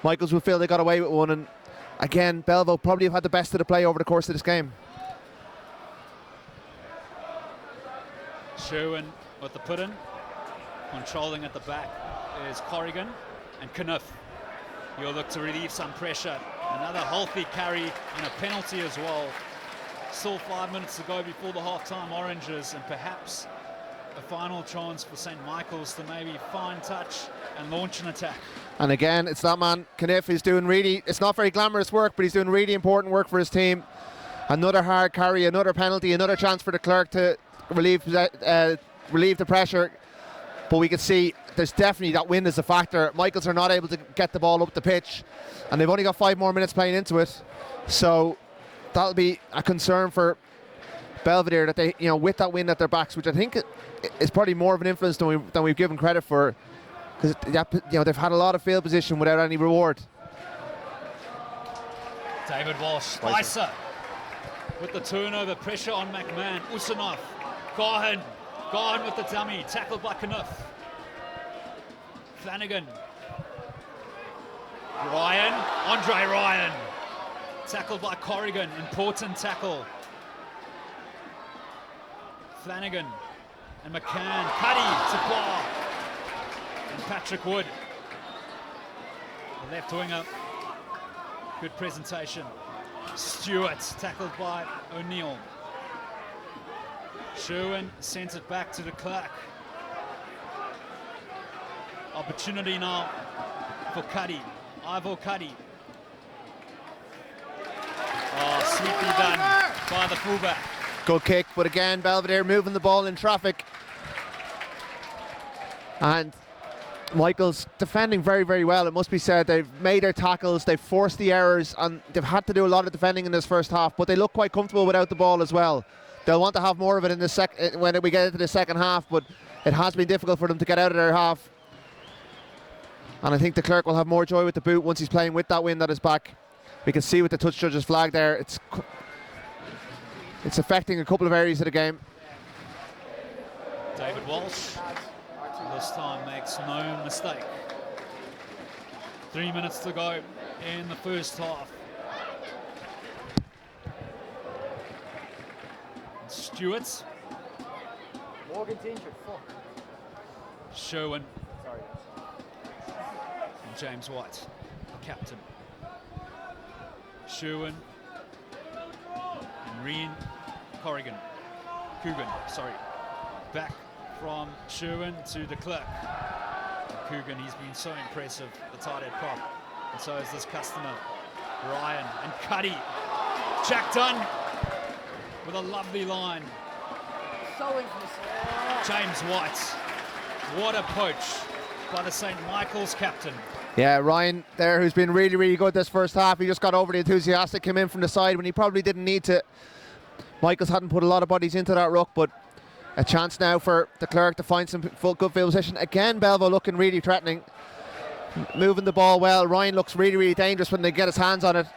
Michaels would feel they got away with one, and again, Belvo probably have had the best of the play over the course of this game. Sherwin with the put-in, controlling at the back is Corrigan and Kniff. He'll look to relieve some pressure. Another healthy carry and a penalty as well. Still 5 minutes to go before the half-time Oranges, and perhaps a final chance for St. Michael's to maybe fine touch and launch an attack. And again, it's that man, Kniff, who's doing really, it's not very glamorous work, but he's doing really important work for his team. Another hard carry, another penalty, another chance for De Klerk to relieve the pressure. But we can see there's definitely that wind is a factor. Michaels are not able to get the ball up the pitch, and they've only got 5 more minutes playing into it. So that'll be a concern for Belvedere, that they, with that wind at their backs, which I think is probably more of an influence than we've given credit for, because they've had a lot of field position without any reward. David Walsh, Spicer with the turnover, pressure on McMahon, Usanov, Gaughan with the dummy, tackled by Kniff. Flanagan, Andre Ryan, tackled by Corrigan, important tackle. Flanagan and McCann. Cuddy to bar. And Patrick Wood, the left winger. Good presentation. Stewart tackled by O'Neill. Sherwin sends it back to de Klerk. Opportunity now for Cuddy. Ivor Cuddy. Oh, sweetly done by the fullback. Good kick, but again, Belvedere moving the ball in traffic. And Michael's defending very, very well, it must be said. They've made their tackles, they've forced the errors, and they've had to do a lot of defending in this first half, but they look quite comfortable without the ball as well. They'll want to have more of it in the when we get into the second half, but it has been difficult for them to get out of their half. And I think de Klerk will have more joy with the boot once he's playing with that wind at his back. We can see with the touch judge's flag there, it's affecting a couple of areas of the game. David Walsh, this time makes no mistake. 3 minutes to go in the first half. Stewart. Morgan's injured, fuck. Sherwin. Sorry. And James White, the captain. Sherwin. And Reen Coogan. Back from Sherwin to de Klerk. Coogan, he's been so impressive, the tight head prop. And so is this customer, Ryan. And Cuddy. Jack Dunn with a lovely line. So infamous. James White. What a poach by the St. Michael's captain. Yeah, Ryan there, who's been really, really good this first half. He just got overly enthusiastic, came in from the side when he probably didn't need to. Michaels hadn't put a lot of bodies into that ruck, but a chance now for de Klerk to find some good field position. Again, Belvo looking really threatening. Moving the ball well. Ryan looks really, really dangerous when they get his hands on it.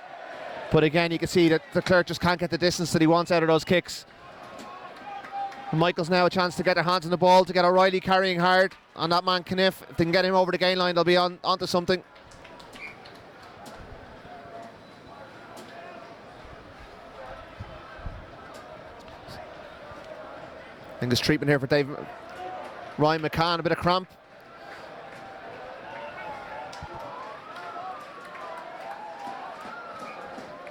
But again, you can see that de Klerk just can't get the distance that he wants out of those kicks. And Michaels now a chance to get their hands on the ball, to get O'Reilly carrying hard on that man Kniff. If they can get him over the gain line, they'll be onto something. I think there's treatment here for Ryan McCann, a bit of cramp.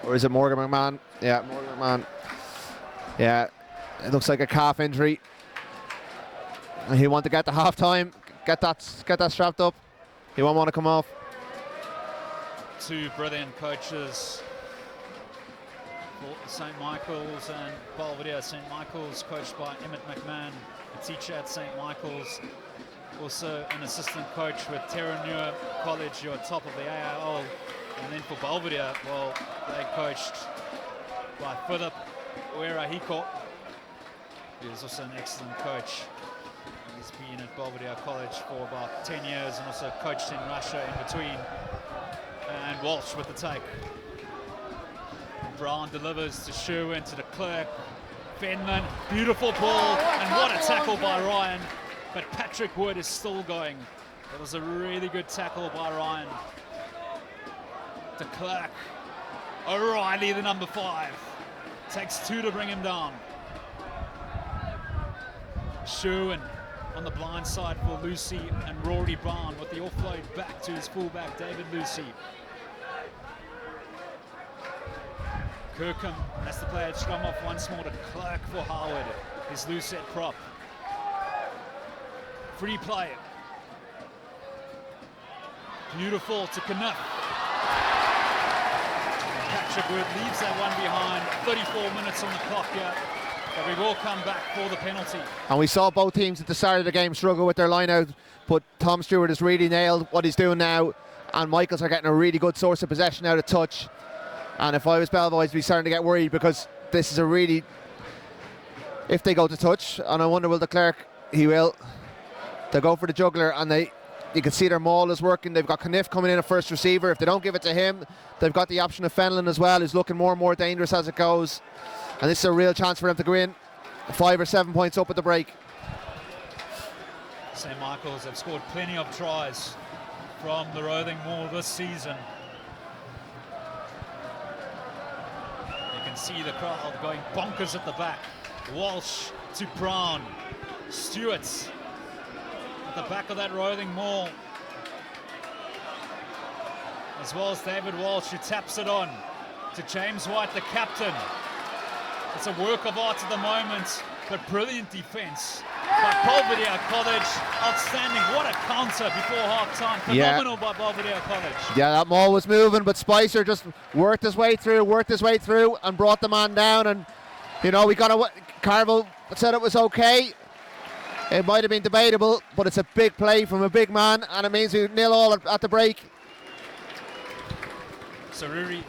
Or is it Morgan McMahon? Yeah, Morgan McMahon. Yeah, it looks like a calf injury. And he'll want to get to half time, get that strapped up. He won't want to come off. Two brilliant coaches for St. Michael's and Belvedere. St. Michael's coached by Emmett McMahon, a teacher at St. Michael's. Also an assistant coach with Terranure College, you're top of the AIL. And then for Belvedere, well, they coached by Philip Uerahiko. He's also an excellent coach. He's been at Belvedere College for about 10 years and also coached in Russia in between. And Walsh with the take. Brown delivers to Sherwin, to de Klerk. Fenman, beautiful ball, and what a tackle by Ryan. But Patrick Wood is still going. That was a really good tackle by Ryan. De Klerk. O'Reilly, the number 5. Takes 2 to bring him down. Sherwin on the blind side for Lucy, and Rory Brown with the offload back to his fullback, David Lucy. Kirkham has to play at scrum off once more to Klerk for Howard. His loose set prop. Free play. Beautiful to Knuff. Patrick Wood leaves that one behind. 34 minutes on the clock here. But we will come back for the penalty. And we saw both teams at the start of the game struggle with their line out, but Tom Stewart has really nailed what he's doing now, and Michaels are getting a really good source of possession out of touch. And if I was Belvo, I'd be starting to get worried, because this is a really, if they go to touch, and I wonder will de Klerk, he will, they'll go for the juggler, and you can see their maul is working. They've got Kniff coming in at first receiver. If they don't give it to him, they've got the option of Fenlon as well, who's looking more and more dangerous as it goes. And this is a real chance for them to go in 5 or 7 points up at the break. St. Michael's have scored plenty of tries from the Roving Moor this season. You can see the crowd going bonkers at the back. Walsh to Brown. Stewart at the back of that rolling maul. As well as David Walsh, who taps it on to James White, the captain. It's a work of art at the moment, but brilliant defence by Belvedere College. Outstanding. What a counter before half-time. Phenomenal by Belvedere College. Yeah, that maul was moving, but Spicer just worked his way through and brought the man down. And, you know, Carville said it was okay. It might have been debatable, but it's a big play from a big man, and it means we 0-0 at the break. So Ruaidhri,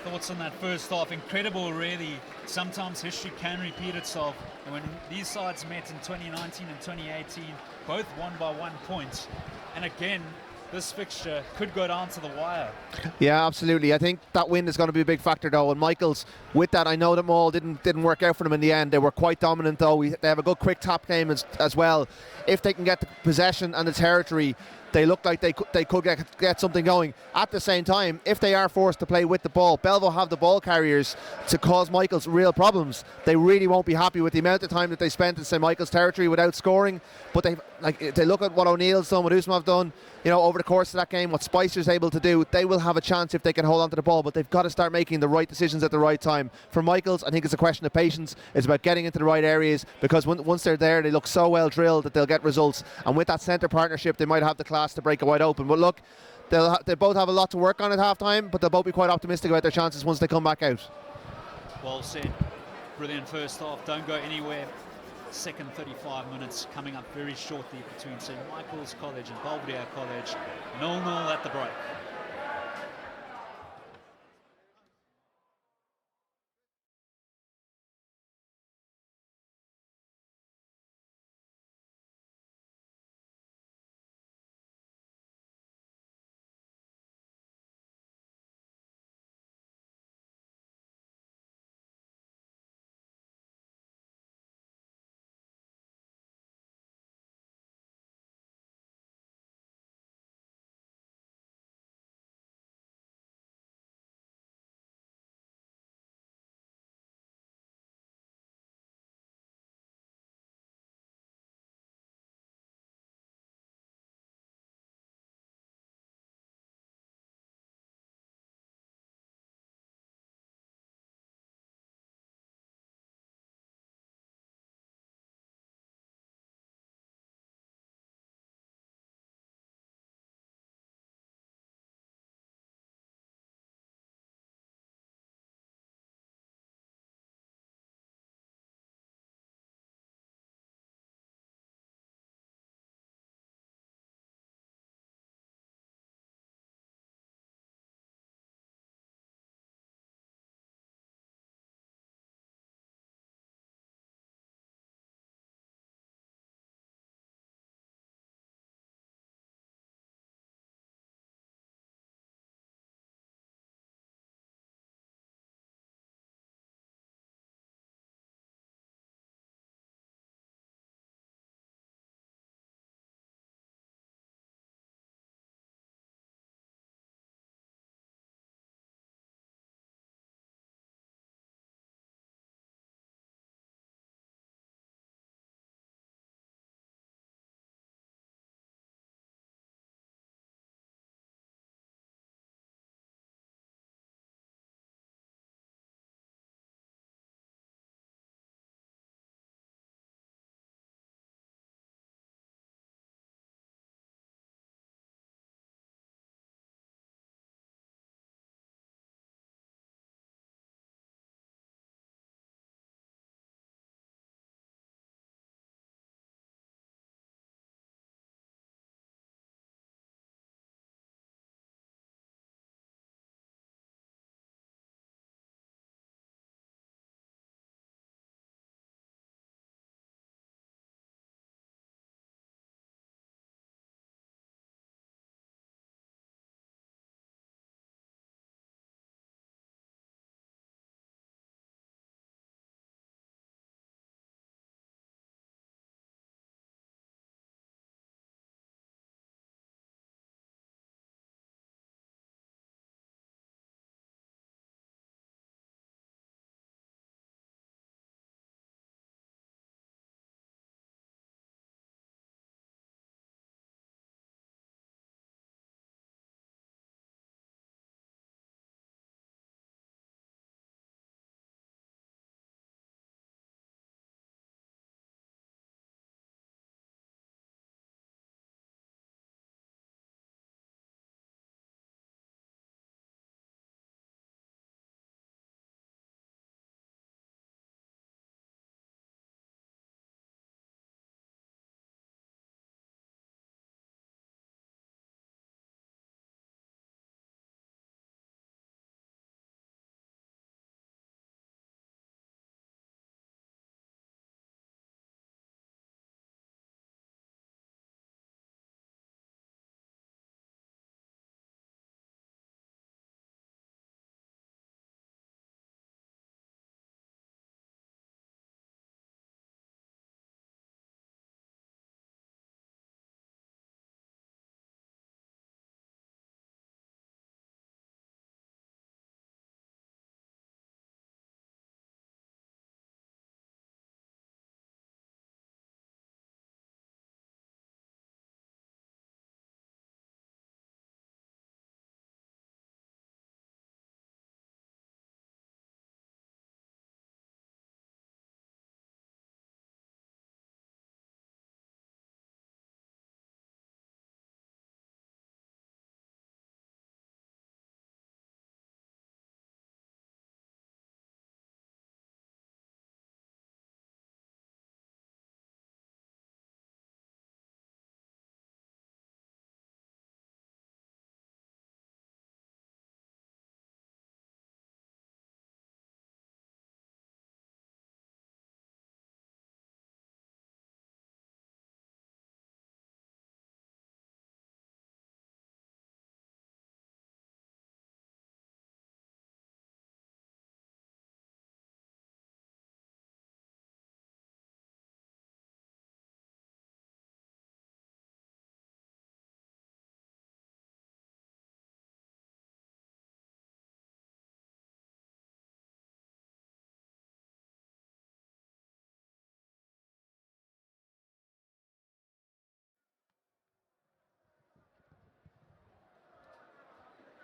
thoughts on that first half? Incredible, really. Sometimes history can repeat itself. And when these sides met in 2019 and 2018, both won by 1 point. And again, this fixture could go down to the wire. Yeah, absolutely. I think that win is going to be a big factor, though. And Michaels, with that, I know them all didn't work out for them in the end. They were quite dominant, though. They have a good quick tap game as well. If they can get the possession and the territory, they look like they could get something going. At the same time, if they are forced to play with the ball, Belvo have the ball carriers to cause Michaels real problems. They really won't be happy with the amount of time that they spent in St. Michael's territory without scoring. But they look at what O'Neill's done, what Usman have done, you know, over the course of that game, what Spicer's able to do. They will have a chance if they can hold on to the ball, but they've got to start making the right decisions at the right time. For Michaels, I think it's a question of patience. It's about getting into the right areas, because once they're there, they look so well drilled that they'll get results. And with that centre partnership, they might have the class to break it wide open. But look, they both have a lot to work on at half-time, but they'll both be quite optimistic about their chances once they come back out. Well said. Brilliant first half. Don't go anywhere. Second 35 minutes coming up very shortly between St. Michael's College and Belvedere College. 0-0 at the break.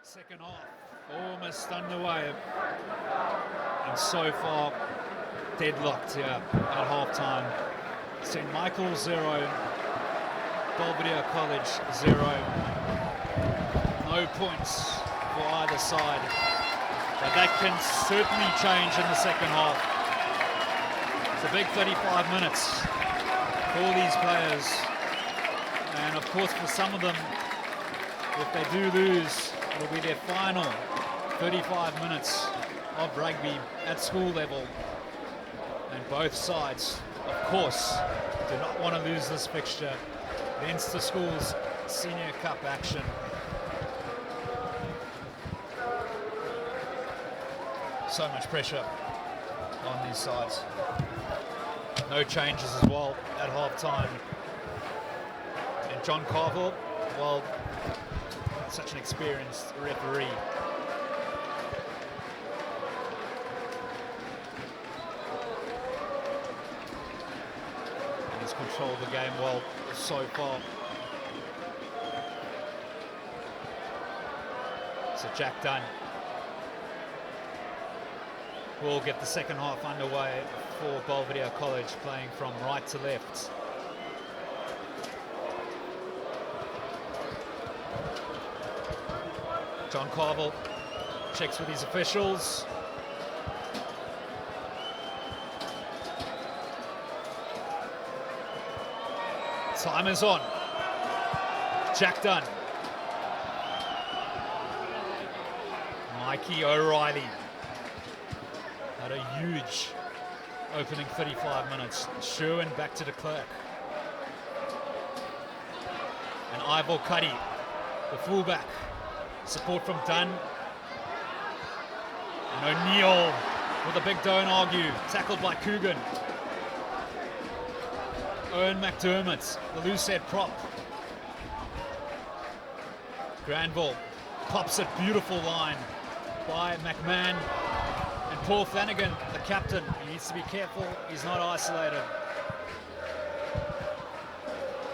Second half almost underway, and so far deadlocked here at half-time. St. Michael 0, Belvedere College 0. No points for either side, but that can certainly change in the second half. It's a big 35 minutes for these players, and of course for some of them, if they do lose, it'll be their final 35 minutes of rugby at school level. And both sides, of course, do not want to lose this fixture. Leinster Schools Senior Cup action. So much pressure on these sides. No changes as well at half-time. And John Carville, well, such an experienced referee. And he's controlled the game well so far. So Jack Dunn will get the second half underway for Belvedere College, playing from right to left. John Carville checks with his officials. Time is on. Jack Dunn. Mikey O'Reilly had a huge opening 35 minutes. Sherwin back to de Klerk. And Ivor Cuddy, the fullback. Support from Dunn. And O'Neill with a big don't argue. Tackled by Coogan. Owen McDermott, the loose head prop. Granville pops it, beautiful line by McMahon. And Paul Flanagan, the captain, he needs to be careful, he's not isolated.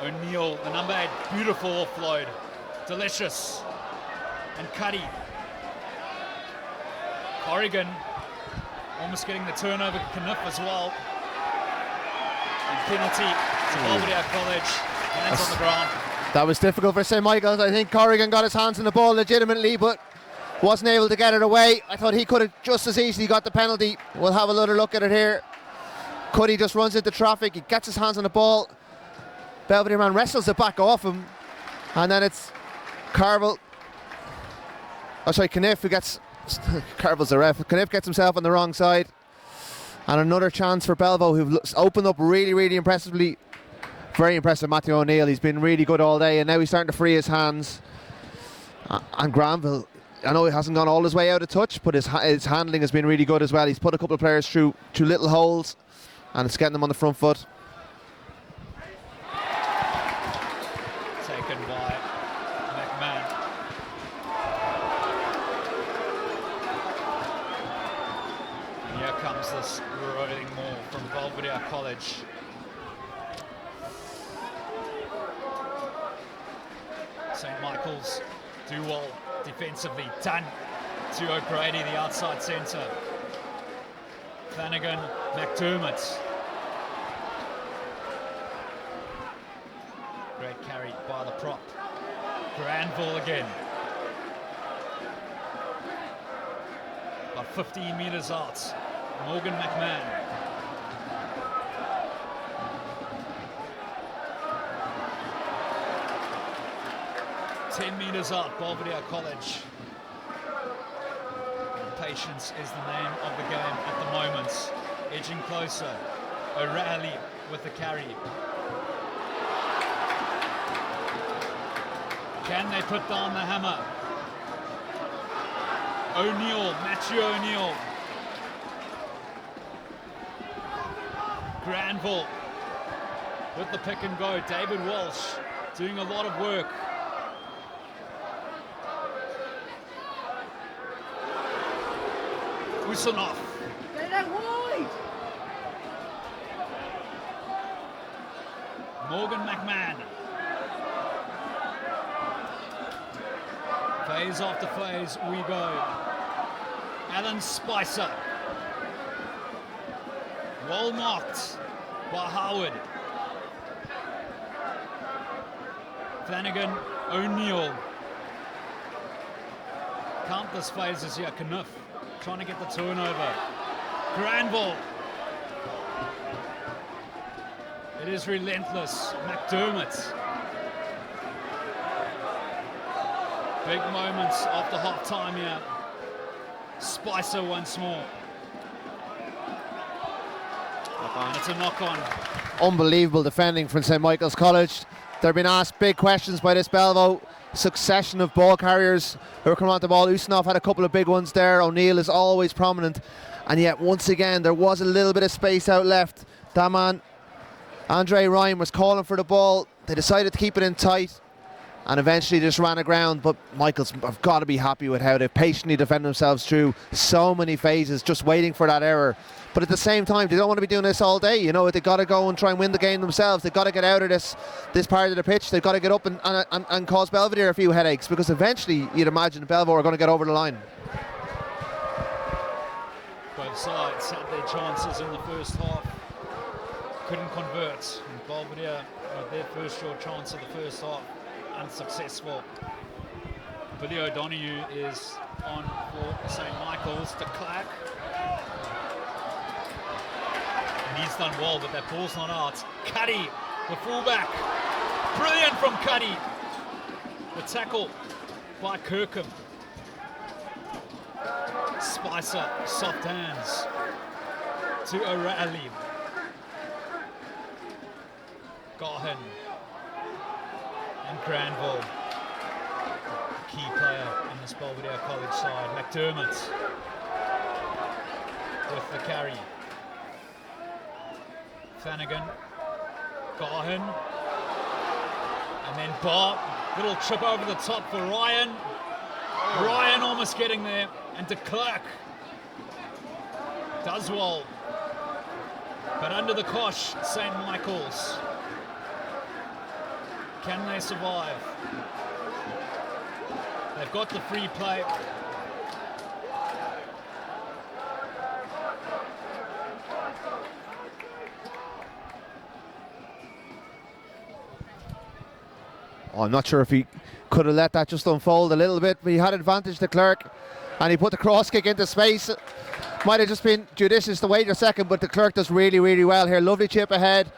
O'Neill, the number 8, beautiful offload. Delicious. And Cuddy. Corrigan almost getting the turnover, Kniff as well. And penalty to Belvedere College, hands on the ground. That was difficult for St. Michael's. I think Corrigan got his hands on the ball legitimately, but wasn't able to get it away. I thought he could have just as easily got the penalty. We'll have another look at it here. Cuddy just runs into traffic, he gets his hands on the ball. Belvedere man wrestles it back off him, and then it's Carville. Oh, sorry, Kniff who gets. Carville's the ref. Kniff gets himself on the wrong side. And another chance for Belvo, who've opened up really, really impressively. Very impressive, Matthew O'Neill. He's been really good all day, and now he's starting to free his hands. And Granville, I know he hasn't gone all his way out of touch, but his handling has been really good as well. He's put a couple of players through little holes, and it's getting them on the front foot. Taken by McMahon. And here comes this rolling maul from Belvedere College. St. Michael's do well defensively. Dunn to O'Grady, the outside centre. Flanagan, McDermott. Great carry by the prop. Granville again. About 15 metres out. Morgan McMahon. Ten metres out, Belvedere College. Patience is the name of the game at the moment. Edging closer. O'Reilly with the carry. Can they put down the hammer? O'Neill, Matthew O'Neill. Granville with the pick and go. David Walsh doing a lot of work. Usanov. Get it out wide! Morgan McMahon. Phase after phase we go. Alan Spicer. Well marked by Howard. Flanagan, O'Neill. Countless phases here. Knuff trying to get the turnover. Granville. It is relentless. McDermott. Big moments after half time here. Spicer once more. And it's a knock on. Unbelievable defending from St. Michael's College. They're being asked big questions by this Belvo. Succession of ball carriers who are coming on the ball. Ustinov had a couple of big ones there. O'Neill is always prominent. And yet, once again, there was a little bit of space out left. That man, Andre Ryan, was calling for the ball. They decided to keep it in tight and eventually just ran aground. But Michaels have got to be happy with how they've patiently defended themselves through so many phases, just waiting for that error. But at the same time, they don't want to be doing this all day. You know, they've got to go and try and win the game themselves. They've got to get out of this part of the pitch. They've got to get up and cause Belvedere a few headaches, because eventually you'd imagine Belvedere are going to get over the line. Both sides had their chances in the first half. Couldn't convert. And Belvedere had their first short chance of the first half. Unsuccessful. Billy O'Donoghue is on for St. Michael's. De Klerk. And he's done well, but that ball's not out. Cuddy, the fullback. Brilliant from Cuddy. The tackle by Kirkham. Spicer, soft hands to O'Reilly. Gahan and Granville, key player in this Belvedere College side. McDermott with the carry. Flanagan, Gahan, and then Barr. Little trip over the top for Ryan. Ryan almost getting there, and De Klerk does well, but under the cosh, St. Michael's. Can they survive? They've got the free play. I'm not sure if he could have let that just unfold a little bit, but he had advantage to Clerk, and he put the cross kick into space. Might have just been judicious to wait a second, but De Klerk does really, really well here. Lovely chip ahead.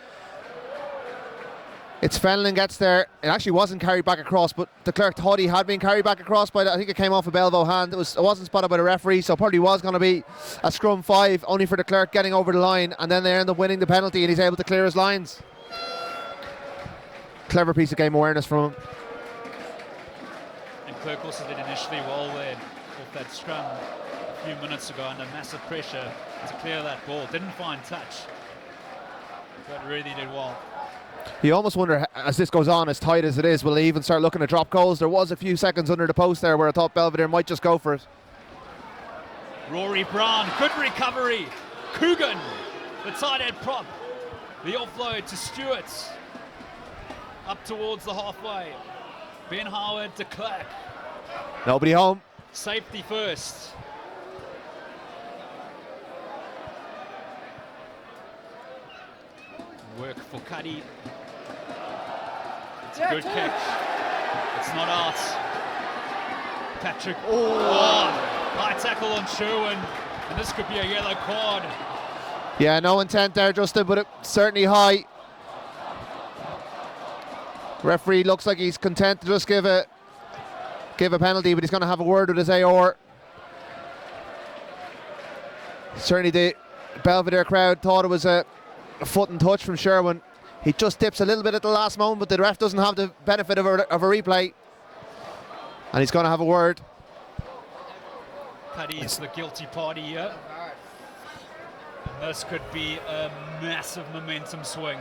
It's Fenlon gets there. It actually wasn't carried back across, but De Klerk thought he had been carried back across, but I think it came off a Belvo hand. It wasn't spotted by the referee, so probably was going to be a scrum 5, only for De Klerk getting over the line, and then they end up winning the penalty, and he's able to clear his lines. Clever piece of game awareness from him. And Clerk also did initially well there off that scrum a few minutes ago under massive pressure to clear that ball. Didn't find touch, but really did well. You almost wonder, as this goes on, as tight as it is, will they even start looking to drop goals? There was a few seconds under the post there where I thought Belvedere might just go for it. Rory Brown, good recovery. Coogan, the tight end prop. The offload to Stewart. Up towards the halfway. Ben Howard to Klerk. Nobody home. Safety first. Work for Cuddy. It's a good catch. It's not out. Patrick. Oh, high tackle on Sherwin. And this could be a yellow card. Yeah, no intent there, Justin, but it's certainly high. Referee looks like he's content to just give a penalty, but he's going to have a word with his AR. Certainly the Belvedere crowd thought it was a foot and touch from Sherwin. He just dips a little bit at the last moment, but the ref doesn't have the benefit of a replay, and he's going to have a word. Cuddy is the guilty party here. And this could be a massive momentum swing.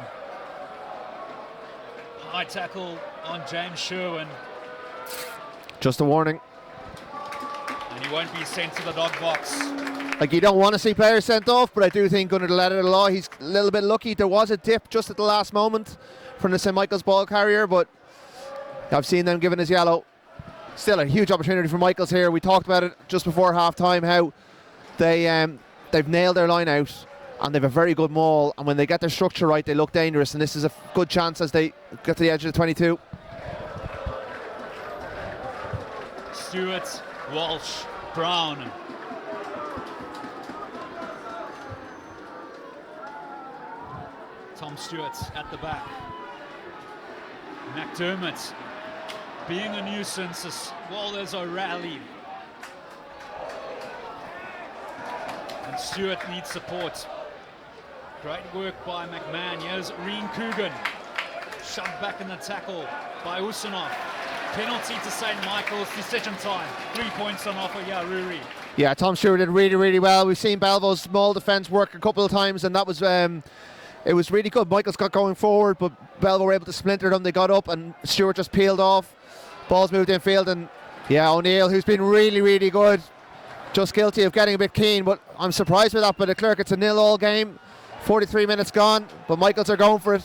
High tackle on James Sherwin. Just a warning. And he won't be sent to the dog box. Like, you don't want to see players sent off, but I do think under the letter of the law, he's a little bit lucky. There was a dip just at the last moment from the St. Michael's ball carrier, but I've seen them given his yellow. still a huge opportunity for Michaels here. We talked about it just before half-time, how they've nailed their line out and they've a very good maul, and when they get their structure right, they look dangerous, and this is a good chance as they get to the edge of the 22. Stewart, Walsh, Brown. Tom Stewart at the back. McDermott being a nuisance as well as O'Reilly. And Stewart needs support. Great work by McMahon. Here's Reen Coogan. Shoved back in the tackle by Usanov. Penalty to St. Michael's, decision time. 3 points on offer, Ruaidhri. Yeah, Tom Stewart did really, really well. We've seen Belvo's small defence work a couple of times, and that was it was really good. Michaels got going forward, but Belvo were able to splinter them. They got up, and Stewart just peeled off. Balls moved infield, and yeah, O'Neill, who's been really, really good, just guilty of getting a bit keen, but I'm surprised with that. But the Clerk, it's a 0-all game. 43 minutes gone, but Michaels are going for it.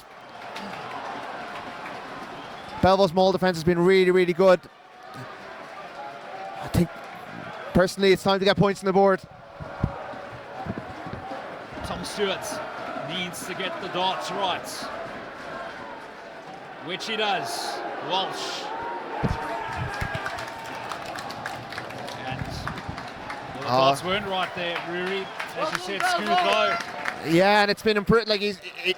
Belvo's maul defence has been really, really good. I think, personally, it's time to get points on the board. Tom Stewart needs to get the darts right, which he does. Walsh. And the darts weren't right there, Ruaidhri. As you said, smooth low. Yeah, and it's been like he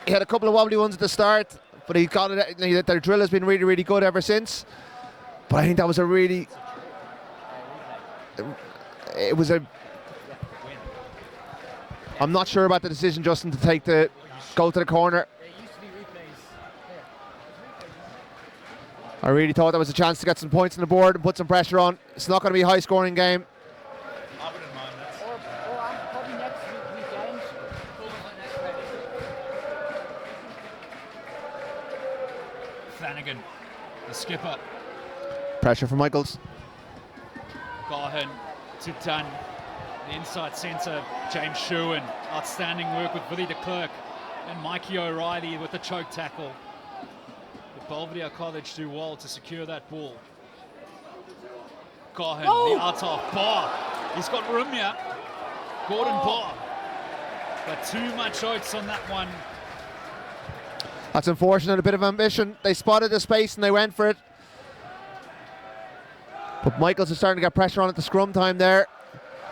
had a couple of wobbly ones at the start, but he got it. Their drill has been really, really good ever since. But I think that was a really, it was a. I'm not sure about the decision, Justin, to go to the corner. I really thought that was a chance to get some points on the board and put some pressure on. It's not going to be a high-scoring game. Flanagan, the skipper. Pressure from Michaels. Gahan to Dunn. The inside centre, James Sherwin. Outstanding work with Billy de Klerk. And Mikey O'Reilly with the choke tackle. The Belvedere College do well to secure that ball. Gahan, the out off. Barr. He's got room here. Gordon Barr. But too much oats on that one. That's unfortunate, a bit of ambition. They spotted the space and they went for it. But Michaels is starting to get pressure on at the scrum time there.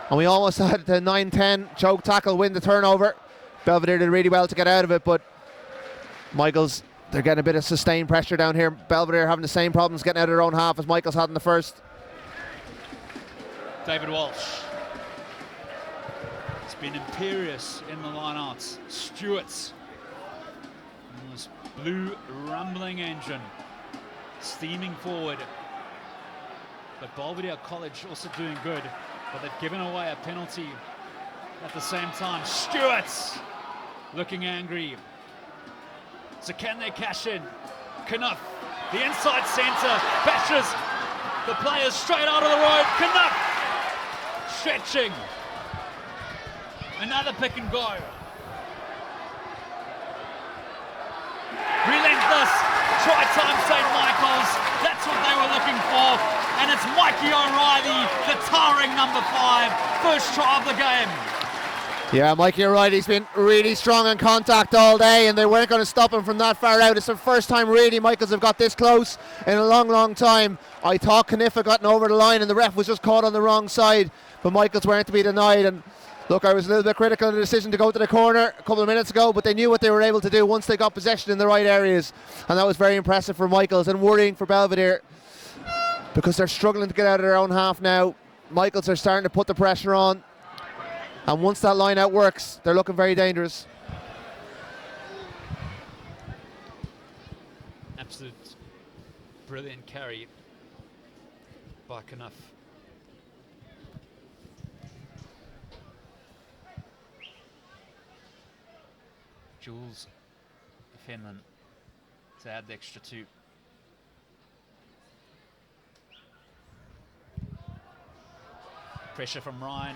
And we almost had the 9-10 choke tackle win the turnover. Belvedere did really well to get out of it, but Michaels, they're getting a bit of sustained pressure down here. Belvedere having the same problems getting out of their own half as Michaels had in the first. David Walsh. He's been imperious in the lineouts. Stewart's this blue rumbling engine steaming forward. But Belvedere College also doing good, but they've given away a penalty at the same time. Stewart's looking angry. So can they cash in? Knuff, the inside centre, bashes the players straight out of the road. Knuff stretching. Another pick and go. Relentless, try time St. Michael's, that's what they were looking for, and it's Mikey O'Reilly, the towering number 5, first try of the game. Yeah, Mikey O'Reilly's been really strong in contact all day, and they weren't going to stop him from that far out. It's the first time really Michaels have got this close in a long, long time. I thought Kniff had gotten over the line and the ref was just caught on the wrong side, but Michaels weren't to be denied. And look, I was a little bit critical of the decision to go to the corner a couple of minutes ago, but they knew what they were able to do once they got possession in the right areas, and that was very impressive for Michaels and worrying for Belvedere because they're struggling to get out of their own half now. Michaels are starting to put the pressure on, and once that line out works, they're looking very dangerous. Absolute brilliant carry by Knuff. Jules Fenman to add the extra 2. Pressure from Ryan.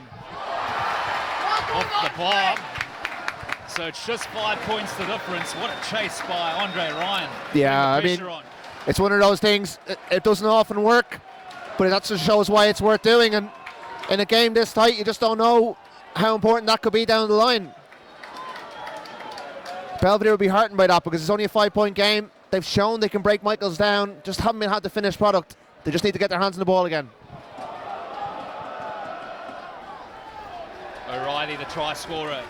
Off the bar. So it's just 5 points the difference. What a chase by Andre Ryan. Yeah, I mean, it's one of those things, it doesn't often work, but that just shows why it's worth doing. And in a game this tight, you just don't know how important that could be down the line. Belvedere will be heartened by that because it's only a 5-point game. They've shown they can break Michaels down, just haven't had the finished product. They just need to get their hands on the ball again. O'Reilly, the try scorer.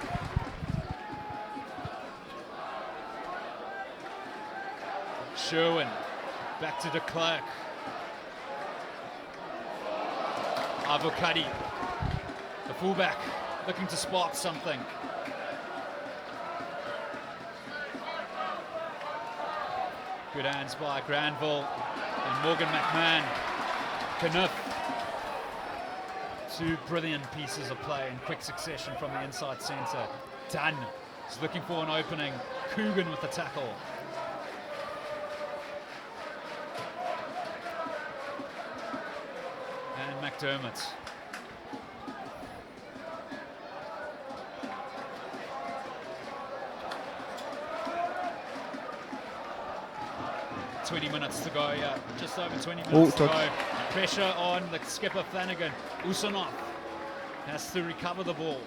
Sherwin, back to de Klerk. Avocati, the fullback, looking to spark something. Good hands by Granville and Morgan McMahon. Knuth. Two brilliant pieces of play in quick succession from the inside centre. Dunn is looking for an opening. Coogan with the tackle. And McDermott. Minutes to go, yeah, just over 20 minutes to go. Pressure on the skipper Flanagan. Usonov has to recover the ball.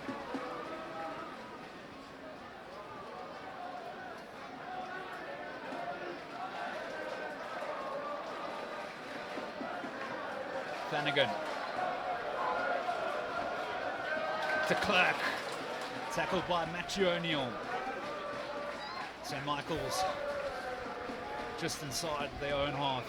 Flanagan to Clark, tackled by Matthew O'Neill. St. Michael's just inside their own half.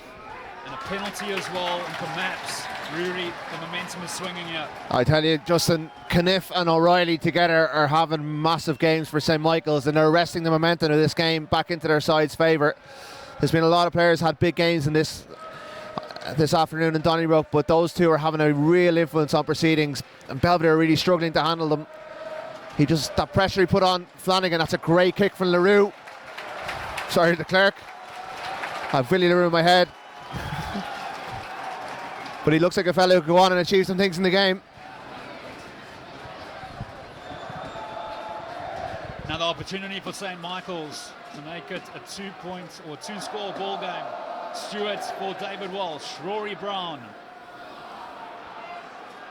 And a penalty as well, and for Maps, Ruaidhri, the momentum is swinging here. I tell you, Justin, Knuth and O'Reilly together are having massive games for St. Michael's, and they're arresting the momentum of this game back into their side's favour. There's been a lot of players had big games in this afternoon in Donnybrook, but those two are having a real influence on proceedings, and Belvedere are really struggling to handle them. That pressure he put on Flanagan, that's a great kick from LaRue. Sorry, de Klerk. I have Billy LaRue in my head. But he looks like a fellow who could go on and achieve some things in the game. Another opportunity for St. Michael's to make it a 2-point or 2-score ball game. Stewart for David Walsh. Rory Brown.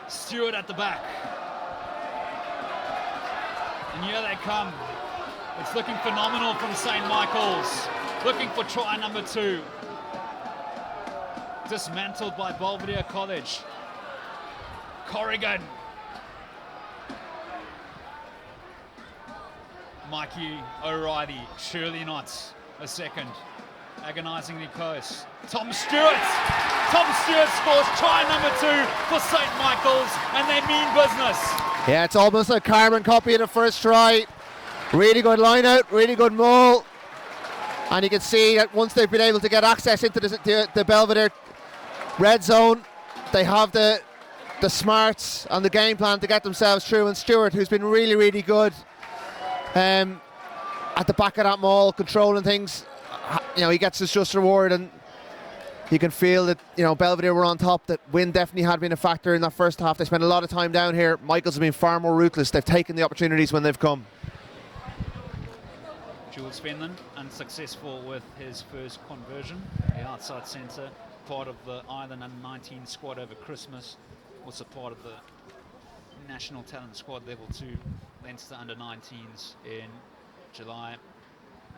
Stewart at the back. And here they come. It's looking phenomenal from St. Michael's. Looking for try number 2. Dismantled by Belvedere College. Corrigan. Mikey O'Reilly, surely not a second. Agonisingly close. Tom Stewart scores try number 2 for St. Michael's, and they mean business. Yeah, it's almost a carbon copy of the first try. Really good line out, really good maul. And you can see that once they've been able to get access into the Belvedere red zone, they have the smarts and the game plan to get themselves through. And Stewart, who's been really, really good at the back of that maul, controlling things, he gets his just reward. And you can feel that Belvedere were on top. That wind definitely had been a factor in that first half. They spent a lot of time down here. Michaels have been far more ruthless. They've taken the opportunities when they've come. Jules Fenlon, unsuccessful with his first conversion. The outside centre, part of the Ireland under-19 squad over Christmas. Also part of the national talent squad level 2 Leinster under-19s in July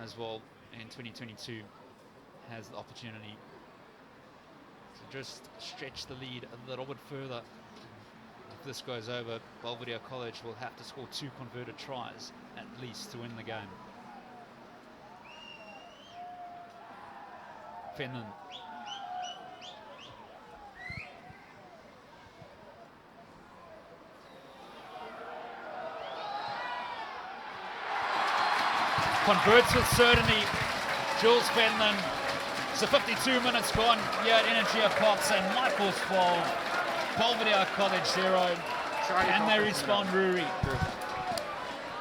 as well. In 2022 has the opportunity to just stretch the lead a little bit further. If this goes over, Belvedere College will have to score 2 converted tries at least to win the game. Fenlon. Converts with certainty. Jules Fenlon. So 52 minutes gone here at Energy Park. St. Michael's 12. Belvedere College 0. Can they respond, Ruaidhri?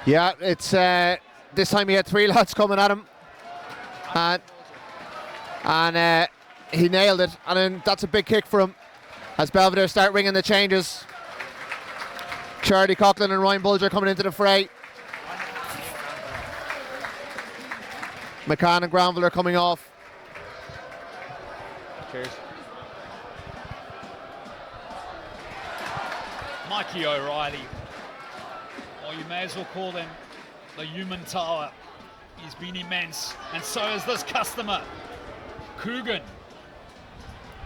Yeah, it's this time he had 3 lads coming at him. And he nailed it, and then that's a big kick for him as Belvedere start ringing the changes. Charlie Coughlin and Ryan Bulger coming into the fray. McCann and Granville are coming off. Cheers. Mikey O'Reilly, or you may as well call him the human tower. He's been immense, and so is this customer, Coogan.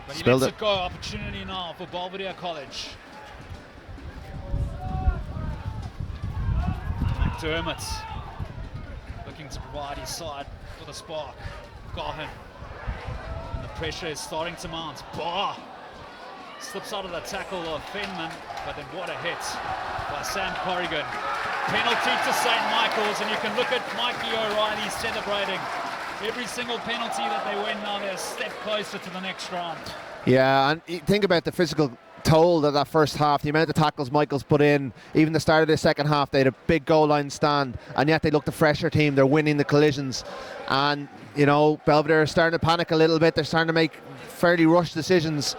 But he lets it go. Opportunity now for Belvedere College. McDermott looking to provide his side with a spark. Got him. And the pressure is starting to mount. Bah! Slips out of the tackle of Fenman, but then what a hit by Sam Corrigan. Penalty to St. Michael's, and you can look at Mikey O'Reilly celebrating every single penalty that they win now. They're a step closer to the next round. Yeah, and you think about the physical toll of that first half, the amount of tackles Michael's put in. Even the start of the second half, they had a big goal line stand, and yet they look the fresher team. They're winning the collisions, and you know, Belvedere are starting to panic a little bit. They're starting to make fairly rushed decisions.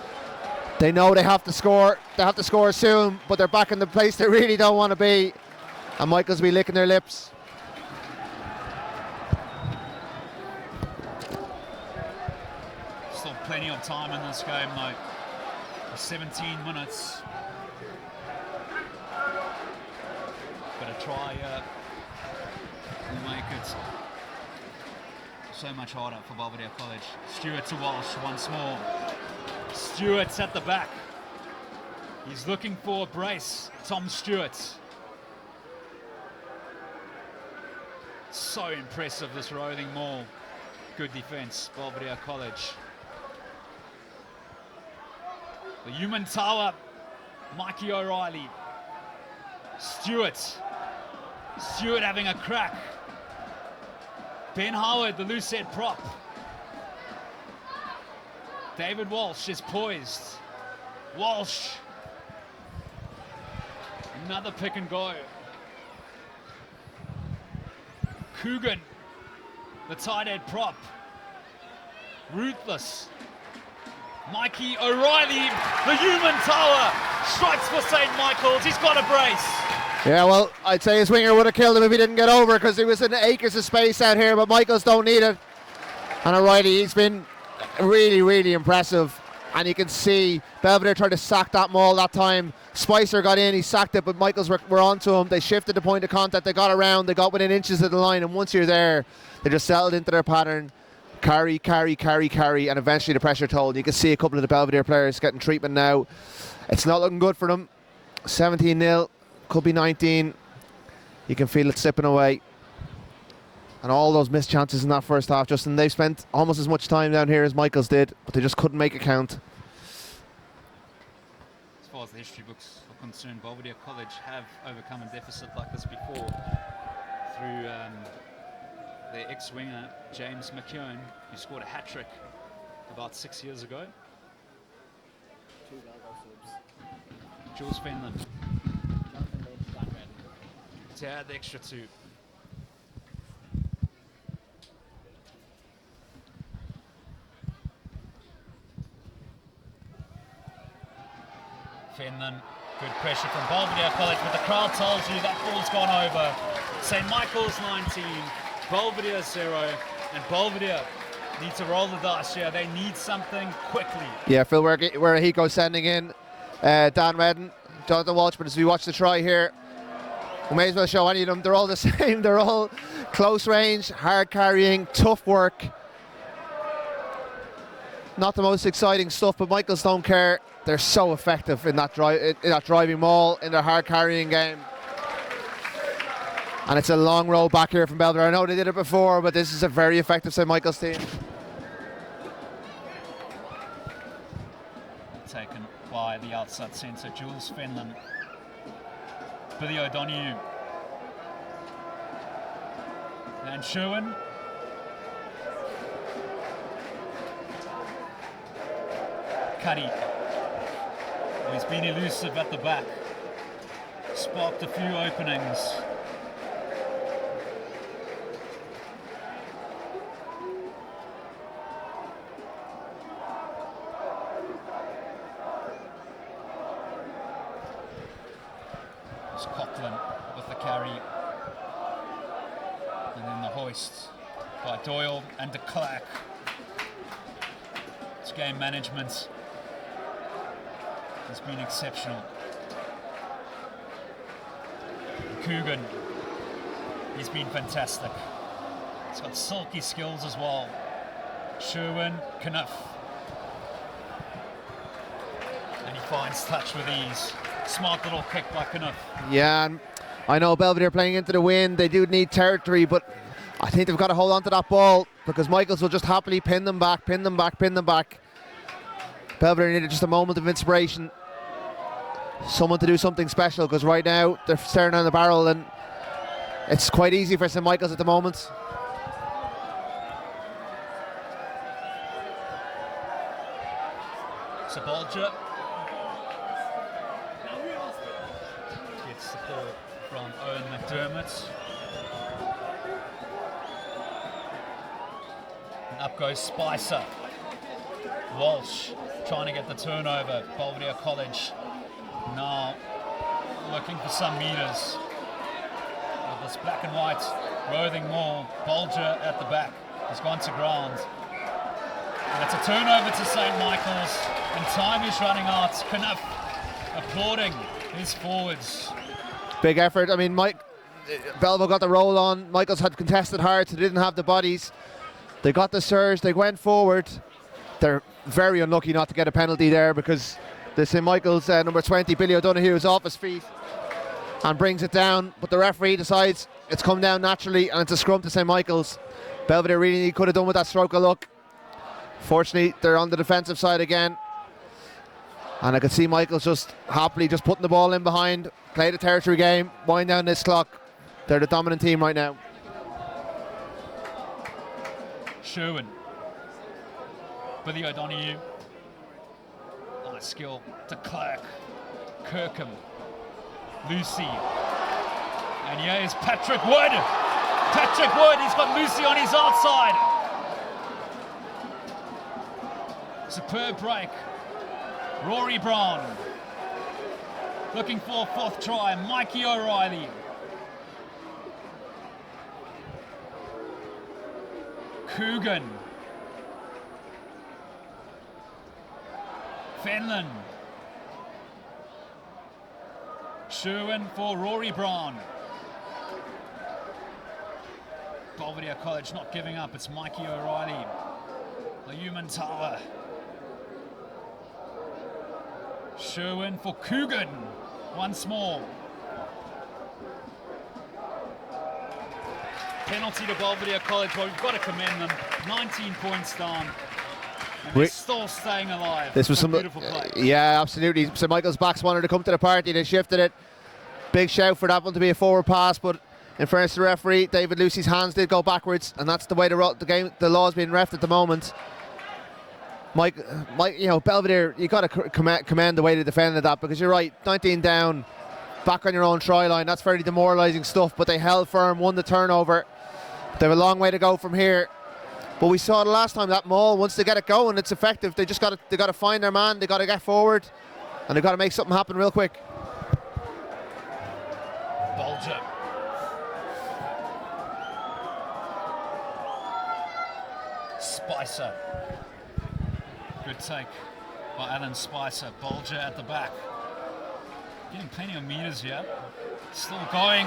They know they have to score. They have to score soon, but they're back in the place they really don't want to be. And Michael's be licking their lips. Still plenty of time in this game though. 17 minutes. Gonna try to make it so much harder for Belvedere College. Stewart to Walsh once more. Stewart's at the back. He's looking for a brace. Tom Stewart. So impressive, this rolling maul. Good defense, Belvedere College. The human tower, Mikey O'Reilly. Stewart having a crack. Ben Howard, the loose head prop. David Walsh is poised. Walsh. Another pick and go. Coogan, the tight head prop. Ruthless. Mikey O'Reilly, the human tower, strikes for St. Michael's. He's got a brace. Yeah, well, I'd say his winger would have killed him if he didn't get over, because he was in acres of space out here, but Michael's don't need it. And O'Reilly, he's been really, really impressive. And you can see Belvedere tried to sack that maul that time. Spicer got in, he sacked it, but Michaels were onto him. They shifted the point of contact, they got around, they got within inches of the line, and once you're there, they just settled into their pattern. Carry, and eventually the pressure told. You can see a couple of the Belvedere players getting treatment now. It's not looking good for them. 17-0, could be 19. You can feel it slipping away. And all those missed chances in that first half, Justin, they've spent almost as much time down here as Michaels did, but they just couldn't make it count. As far as the history books are concerned, Belvedere College have overcome a deficit like this before through their ex-winger, James McKeown, who scored a hat-trick about 6 years ago. Jules Fenlon to add the extra two. Fenlon, good pressure from Belvedere College, but the crowd tells you that ball's gone over. St. Michael's 19, Belvedere 0, and Belvedere need to roll the dice here. They need something quickly. Yeah, Phil, where he goes sending in Dan Redden, Jonathan Walsh, but as we watch the try here, we may as well show any of them. They're all the same. They're all close range, hard carrying, tough work. Not the most exciting stuff, but Michaels don't care. They're so effective in that driving maul, in their hard carrying game. And it's a long roll back here from Belvedere. I know they did it before, but this is a very effective St. Michael's team. Taken by the outside centre, Jules Fenlon. Billy O'Donoghue. And Sherwin. Cuddy. He's been elusive at the back. Sparked a few openings. It's Coughlin with the carry. And then the hoist by Doyle and de Klerk. It's game management. Has been exceptional. Coogan. He's been fantastic. He's got silky skills as well. Sherwin, Kniff. And he finds touch with ease. Smart little kick by Kniff. Yeah, and I know Belvedere playing into the wind. They do need territory, but I think they've got to hold on to that ball because Michaels will just happily pin them back, pin them back, pin them back. Belvedere needed just a moment of inspiration. Someone to do something special because right now they're staring down the barrel and it's quite easy for St. Michael's at the moment. Sabolja gets support from Owen McDermott. And up goes Spicer. Walsh trying to get the turnover. Belvedere College now looking for some meters. With this black and white roving maul, Bolger at the back has gone to ground. And it's a turnover to St. Michael's, and time is running out. Kniff applauding his forwards. Big effort. I mean, Belvo got the roll on. Michael's had contested hard, so they didn't have the bodies. They got the surge, they went forward. They're very unlucky not to get a penalty there because the St. Michael's number 20, Billy O'Donoghue, is off his feet and brings it down, but the referee decides it's come down naturally and it's a scrum to St. Michael's. Belvedere really could have done with that stroke of luck. Fortunately, they're on the defensive side again. And I could see Michael's just happily just putting the ball in behind, play the territory game, wind down this clock. They're the dominant team right now. Sherwin. Billy O'Donoghue. Nice skill to Clark. Kirkham. Lucy. And here is Patrick Wood. Patrick Wood, he's got Lucy on his outside. Superb break. Rory Brown. Looking for a fourth try. Mikey O'Reilly. Coogan. Fenlon. Sherwin for Rory Brown. Belvedere College not giving up. It's Mikey O'Reilly. Human Tower. Sherwin for Coogan. Once more. Penalty to Belvedere College. Well, we've got to commend them. 19 points down. And they're still staying alive. This was some beautiful play. Yeah, absolutely. St. Michael's backs wanted to come to the party. They shifted it. Big shout for that one to be a forward pass, but in fairness to the referee, David Lucy's hands did go backwards, and that's the way the law is being reffed at the moment. Mike, Belvedere, you got to commend the way they defended that because you're right, 19 down, back on your own try line. That's very demoralising stuff. But they held firm, won the turnover. They have a long way to go from here. But we saw the last time that maul, once they get it going, it's effective. They got to find their man. They got to get forward, and they got to make something happen real quick. Bolger. Spicer. Good take by Alan Spicer. Bolger at the back. Getting plenty of meters here. Still going.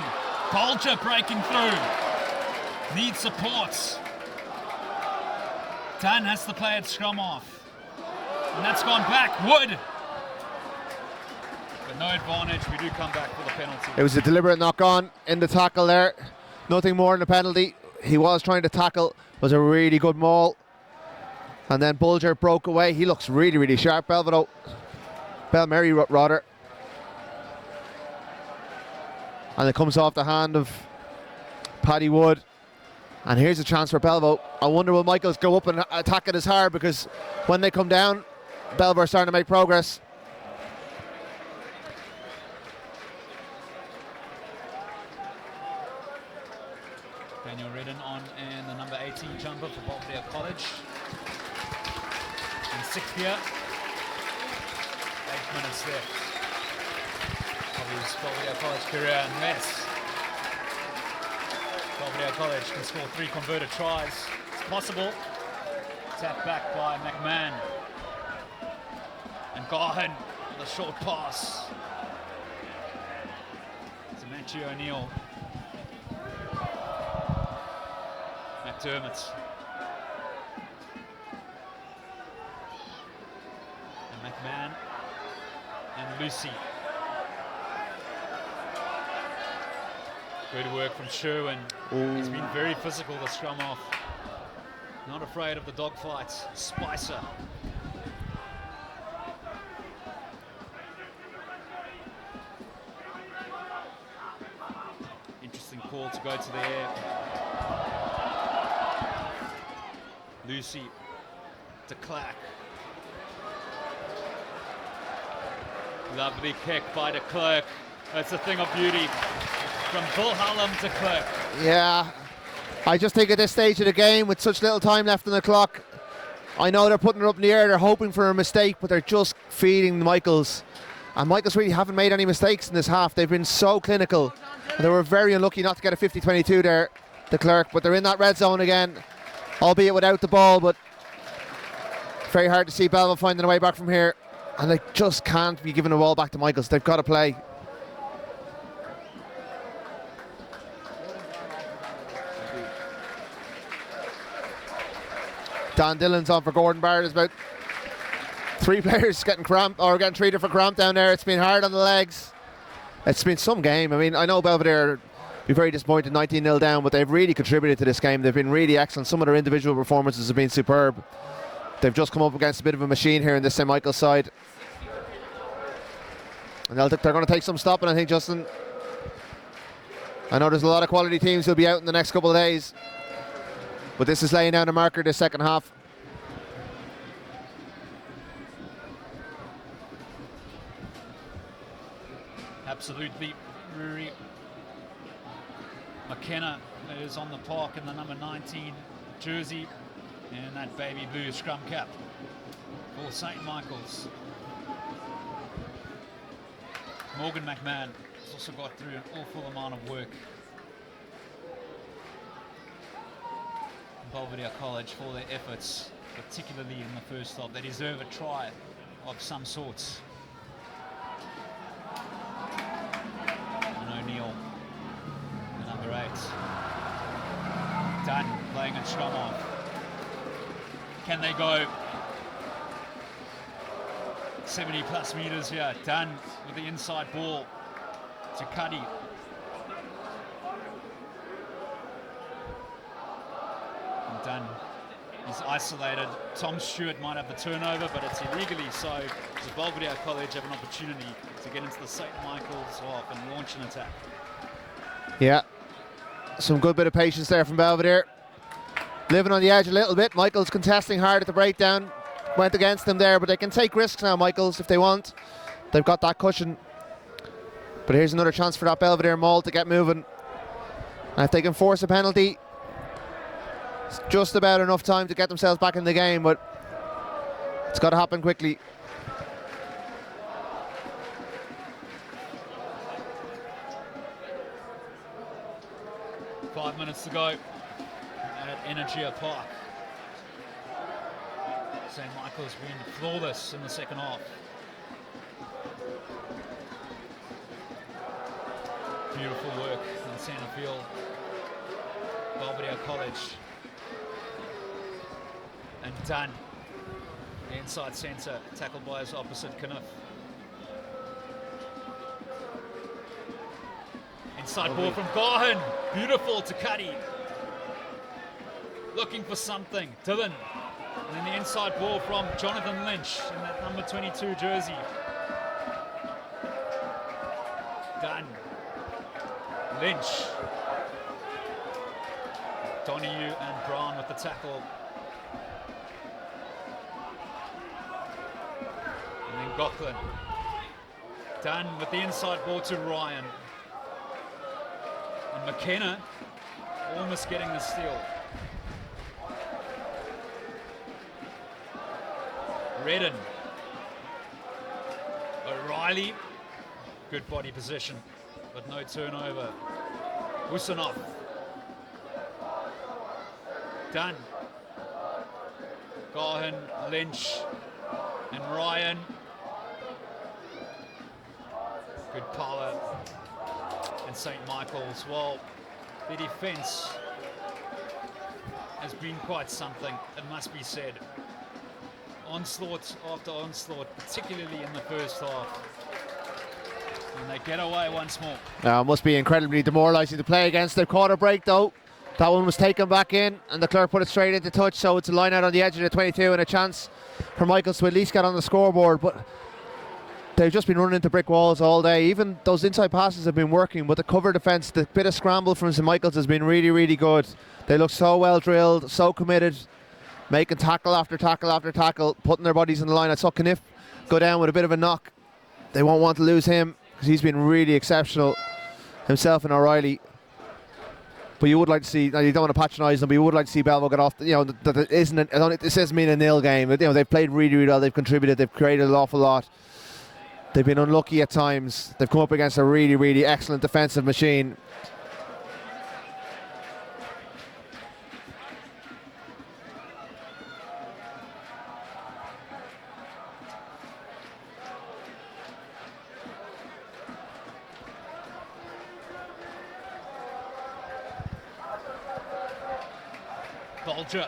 Bolger breaking through. Needs supports. Dan has to play at scrum off. And that's gone back. Wood. But no advantage. We do come back for the penalty. It was a deliberate knock on in the tackle there. Nothing more than a penalty. He was trying to tackle. It was a really good maul. And then Bolger broke away. He looks really, really sharp. Belmary rather. And it comes off the hand of Paddy Wood. And here's a chance for Belvo. I wonder will Michaels go up and attack it as hard, because when they come down, Belvo are starting to make progress. Daniel Redden on and the number 18 jumper for Belvedere College. In sixth year. 8 minutes left of his Belvedere College career, and Mess. Belvedere College can score 3 converted tries. It's possible. Tapped back by McMahon. And Garhan with a short pass. It's a match Richie O'Neill. McDermott. And McMahon. And Lucy. Good work from Sherwin. He's been very physical, the scrum off. Not afraid of the dogfights. Spicer. Interesting call to go to the air. Lucy de Klerk. Lovely kick by de Klerk. That's a thing of beauty. From Wilhelm de Klerk. Yeah, I just think at this stage of the game, with such little time left on the clock, I know they're putting it up in the air, they're hoping for a mistake, but they're just feeding the Michaels. And Michaels really haven't made any mistakes in this half. They've been so clinical. And they were very unlucky not to get a 50-22 there, de Klerk, but they're in that red zone again, albeit without the ball, but very hard to see Belvedere finding a way back from here. And they just can't be giving the ball back to Michaels. They've got to play. Dan Dillon's on for Gordon Barrett. There's about 3 players getting cramp or getting treated for cramp down there. It's been hard on the legs. It's been some game. I mean, I know Belvedere be very disappointed 19-0 down, but they've really contributed to this game. They've been really excellent. Some of their individual performances have been superb. They've just come up against a bit of a machine here in this St.Michael side. And they're going to take some stopping, I think, Justin. I know there's a lot of quality teams who'll be out in the next couple of days, but this is laying down a marker this second half. Absolutely. Ruaidhri McKenna is on the park in the number 19 jersey and that baby blue scrum cap for St. Michael's. Morgan McMahon has also got through an awful amount of work. Belvedere College for their efforts, particularly in the first half. They deserve a try of some sorts. And O'Neill, the number 8. Dunn playing at scrum off. Can they go 70 plus meters here? Dunn with the inside ball to Cuddy. And Dunn is isolated. Tom Stewart might have the turnover, but it's illegally, so the Belvedere College have an opportunity to get into the St. Michael's half and launch an attack. Yeah, some good bit of patience there from Belvedere. Living on the edge a little bit. Michaels contesting hard at the breakdown. Went against them there, but they can take risks now, Michaels, if they want. They've got that cushion. But here's another chance for that Belvedere maul to get moving. And if they can force a penalty, it's just about enough time to get themselves back in the game, but it's got to happen quickly. Five minutes to go at Energia Park. St. Michael's been flawless in the second half. Beautiful work in the centre field. Belvedere College. And Dunn, the inside centre, tackled by his opposite Kniff. Inside ball from Gahan, beautiful to Cuddy. Looking for something, Dillon. And then the inside ball from Jonathan Lynch in that number 22 jersey. Dunn. Lynch. Donahue and Brown with the tackle. And then Gocklin. Dunn with the inside ball to Ryan. And McKenna almost getting the steal. Redden. O'Reilly. Good body position, but no turnover. Husanov. Dunn. Gahan, Lynch, and Ryan. Good power. and St.Michael's. Well, the defence has been quite something, it must be said. Onslaught after onslaught, particularly in the first half. And they get away once more. Must be incredibly demoralising to play against. They've caught a break though. That one was taken back in, and the clerk put it straight into touch, so it's a line out on the edge of the 22 and a chance for Michaels to at least get on the scoreboard. But they've just been running into brick walls all day. Even those inside passes have been working, but the cover defence, the bit of scramble from St. Michael's has been really, really good. They look so well drilled, so committed, making tackle after tackle after tackle, putting their bodies in the line. I saw Kniff go down with a bit of a knock. They won't want to lose him because he's been really exceptional himself and O'Reilly. But you would like to see, you don't want to patronise them, but you would like to see Belvo get off. That it isn't. This doesn't mean a nil game. But, they've played really, really well. They've contributed. They've created an awful lot. They've been unlucky at times. They've come up against a really, really excellent defensive machine. Bolger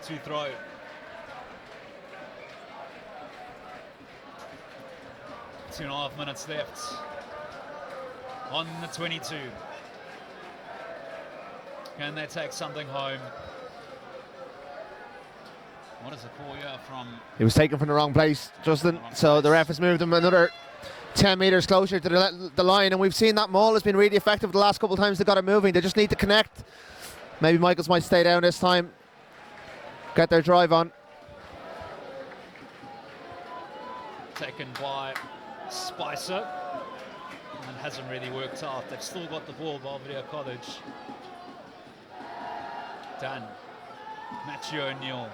to throw. Two and a half minutes left on the 22. Can they take something home? What is the call here from? He was taken from the wrong place, Justin. So the ref has moved him another 10 metres closer to the line, and we've seen that maul has been really effective the last couple of times they got it moving. They just need to connect. Maybe Michaels might stay down this time, get their drive on. Taken by Spicer, and hasn't really worked out. They've still got the ball, Belvedere College. Done. Matthew O'Neill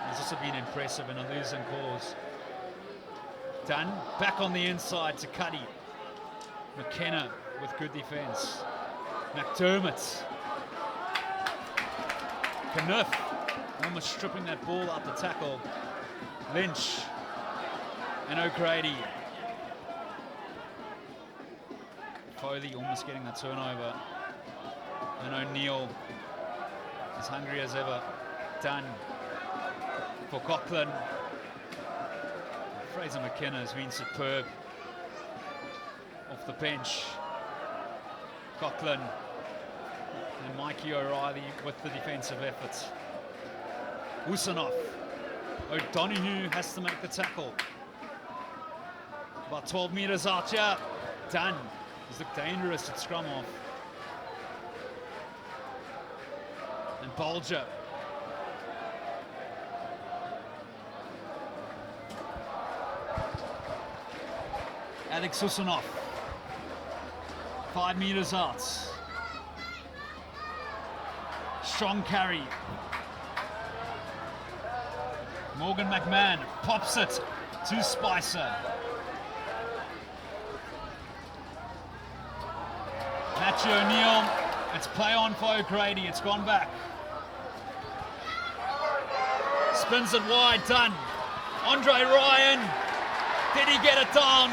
has also been impressive in a losing cause. Done. Back on the inside to Cuddy. McKenna with good defence. McDermott. Kniff almost stripping that ball out the tackle. Lynch and O'Grady. Foley almost getting the turnover. And O'Neill as hungry as ever. Done for Coughlin. Fraser McKenna has been superb off the bench. Coughlin and Mikey O'Reilly with the defensive efforts. Usanov. O'Donoghue has to make the tackle. About 12 metres out here. Done. He's looked dangerous at scrum off. And Bolger. Alex Usanov. 5 metres out. Strong carry. Morgan McMahon pops it to Spicer. Matthew O'Neill. It's play on for O'Grady. It's gone back. Spins it wide. Done. Andre Ryan. Did he get it down?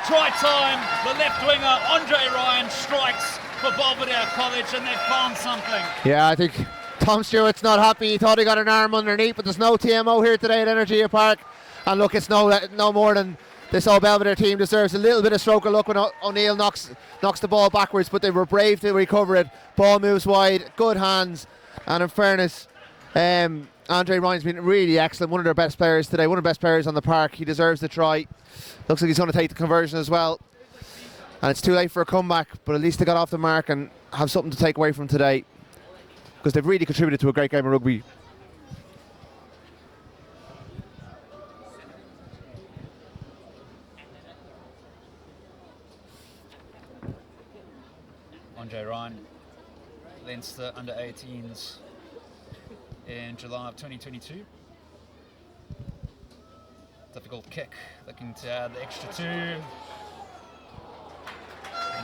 Try time. The left winger, Andre Ryan, strikes for Belvedere College, and they've found something. Yeah, I think Tom Stewart's not happy. He thought he got an arm underneath, but there's no TMO here today at Energia Park. And look, it's no more than this old Belvedere team deserves a little bit of stroke of luck when O'Neill knocks the ball backwards, but they were brave to recover it. Ball moves wide, good hands, and in fairness, Andre Ryan's been really excellent, one of their best players today, one of the best players on the park. He deserves the try. Looks like he's going to take the conversion as well. And it's too late for a comeback, but at least they got off the mark and have something to take away from today, because they've really contributed to a great game of rugby. Andre Ryan, Leinster under 18s in July of 2022. Difficult kick, looking to add the extra 2. And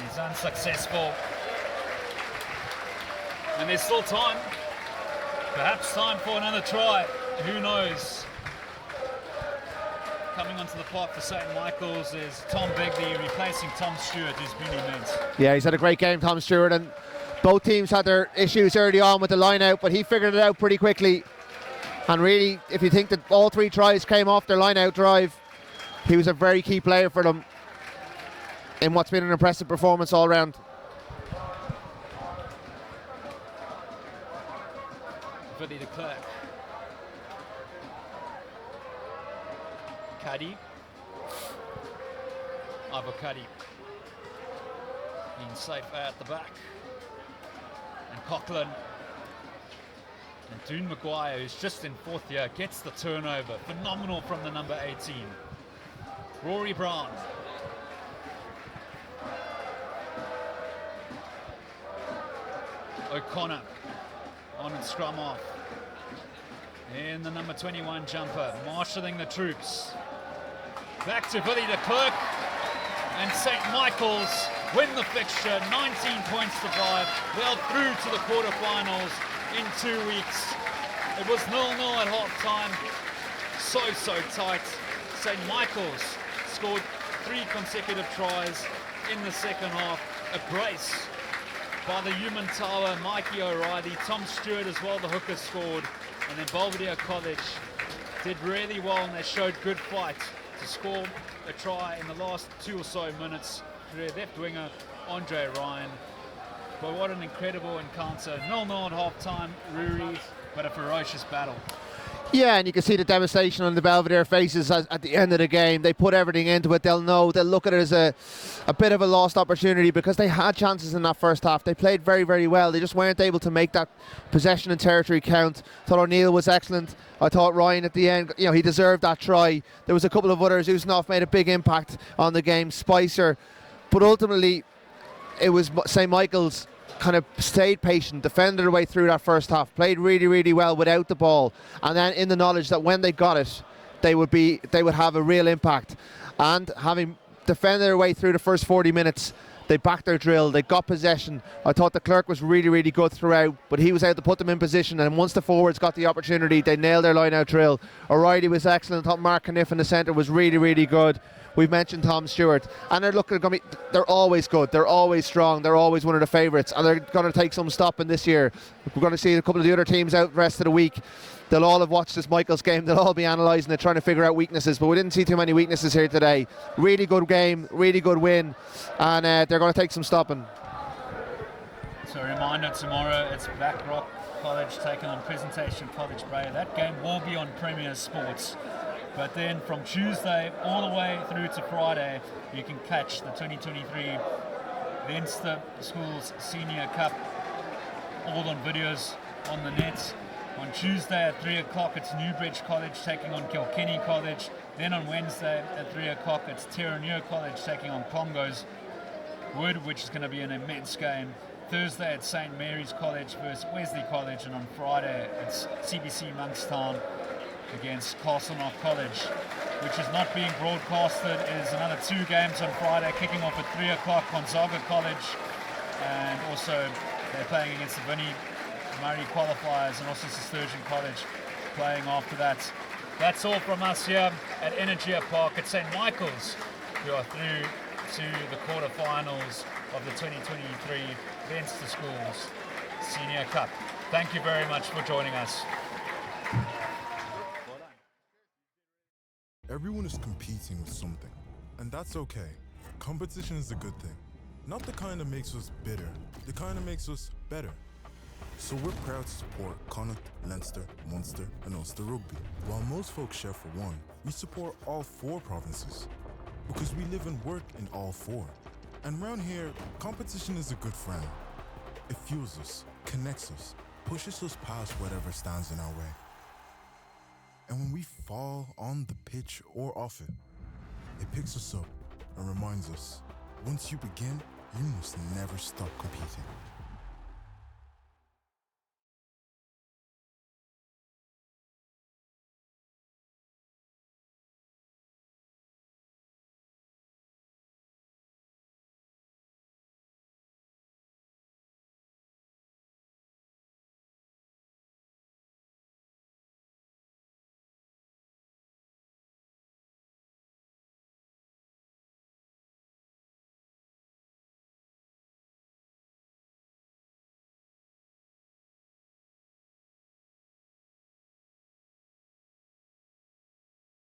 he's unsuccessful. And there's still time. Perhaps time for another try. Who knows? coming onto the park for St. Michael's is Tom Begley replacing Tom Stewart, who's been immense. Yeah, he's had a great game, Tom Stewart, and both teams had their issues early on with the line out, but he figured it out pretty quickly. And really, if you think that all 3 tries came off their line out drive, he was a very key player for them in what's been an impressive performance all round. Billy de Klerk. Cuddy. Ivor Cuddy. Being safe at the back. And Coughlin. And Doon Maguire, who's just in 4th year, gets the turnover. Phenomenal from the number 18. Rory Brown. O'Connor on and scrum off. And the number 21 jumper, marshalling the troops. Back to Billy de Klerk. And St. Michael's win the fixture, 19 points to 5. Well through to the quarterfinals in 2 weeks. It was 0-0 at half time. So tight. St. Michael's scored 3 consecutive tries in the second half. A brace by the human tower, Mikey O'Reilly. Tom Stewart as well, the hooker, scored. And then Belvedere College did really well, and they showed good fight to score a try in the last 2 or so minutes. Their left winger, Andre Ryan. But what an incredible encounter. 0-0 at half time, Ruaidhri, but a ferocious battle. Yeah, and you can see the devastation on the Belvedere faces at the end of the game. They put everything into it. They'll look at it as a bit of a lost opportunity because they had chances in that first half. They played very, very well. They just weren't able to make that possession and territory count. I thought O'Neill was excellent. I thought Ryan at the end, he deserved that try. There was a couple of others. Usnov made a big impact on the game. Spicer. But ultimately, it was St. Michael's kind of stayed patient, defended their way through that first half, played really, really well without the ball, and then in the knowledge that when they got it, they would have a real impact. And having defended their way through the first 40 minutes, they backed their drill, they got possession. I thought the Clerk was really, really good throughout, but he was able to put them in position, and once the forwards got the opportunity, they nailed their line-out drill. O'Reilly was excellent. I thought Mark Caniff in the centre was really, really good. We've mentioned Tom Stewart, and they're always good, they're always strong, they're always one of the favourites, and they're going to take some stopping this year. We're going to see a couple of the other teams out the rest of the week. They'll all have watched this Michael's game, they'll all be analysing it, trying to figure out weaknesses, but we didn't see too many weaknesses here today. Really good game, really good win, and they're going to take some stopping. So a reminder, tomorrow it's Blackrock College taking on Presentation College Bray. That game will be on Premier Sports. But then from Tuesday all the way through to Friday, you can catch the 2023 Leinster Schools Senior Cup, all on videos on the net. On Tuesday at 3 o'clock, it's Newbridge College taking on Kilkenny College. Then on Wednesday at 3 o'clock, it's Terranure College taking on Clongowes Wood, which is going to be an immense game. Thursday at St. Mary's College versus Wesley College, and on Friday it's CBC Monkstown against Castleknock College, which is not being broadcasted. It is another 2 games on Friday, kicking off at 3 o'clock, Gonzaga College, and also they're playing against the Vinnie Murray qualifiers, and also Sturgeon College playing after that. That's all from us here at Energia Park at St. Michael's. We are through to the quarterfinals of the 2023 Leinster Schools Senior Cup. Thank you very much for joining us. Everyone is competing with something, and that's okay. Competition is a good thing. Not the kind that makes us bitter, the kind that makes us better. So we're proud to support Connacht, Leinster, Munster and Ulster Rugby. While most folks share for one, we support all 4 provinces. Because we live and work in all 4. And round here, competition is a good friend. It fuels us, connects us, pushes us past whatever stands in our way. And when we fall on the pitch or off it, it picks us up and reminds us, once you begin, you must never stop competing.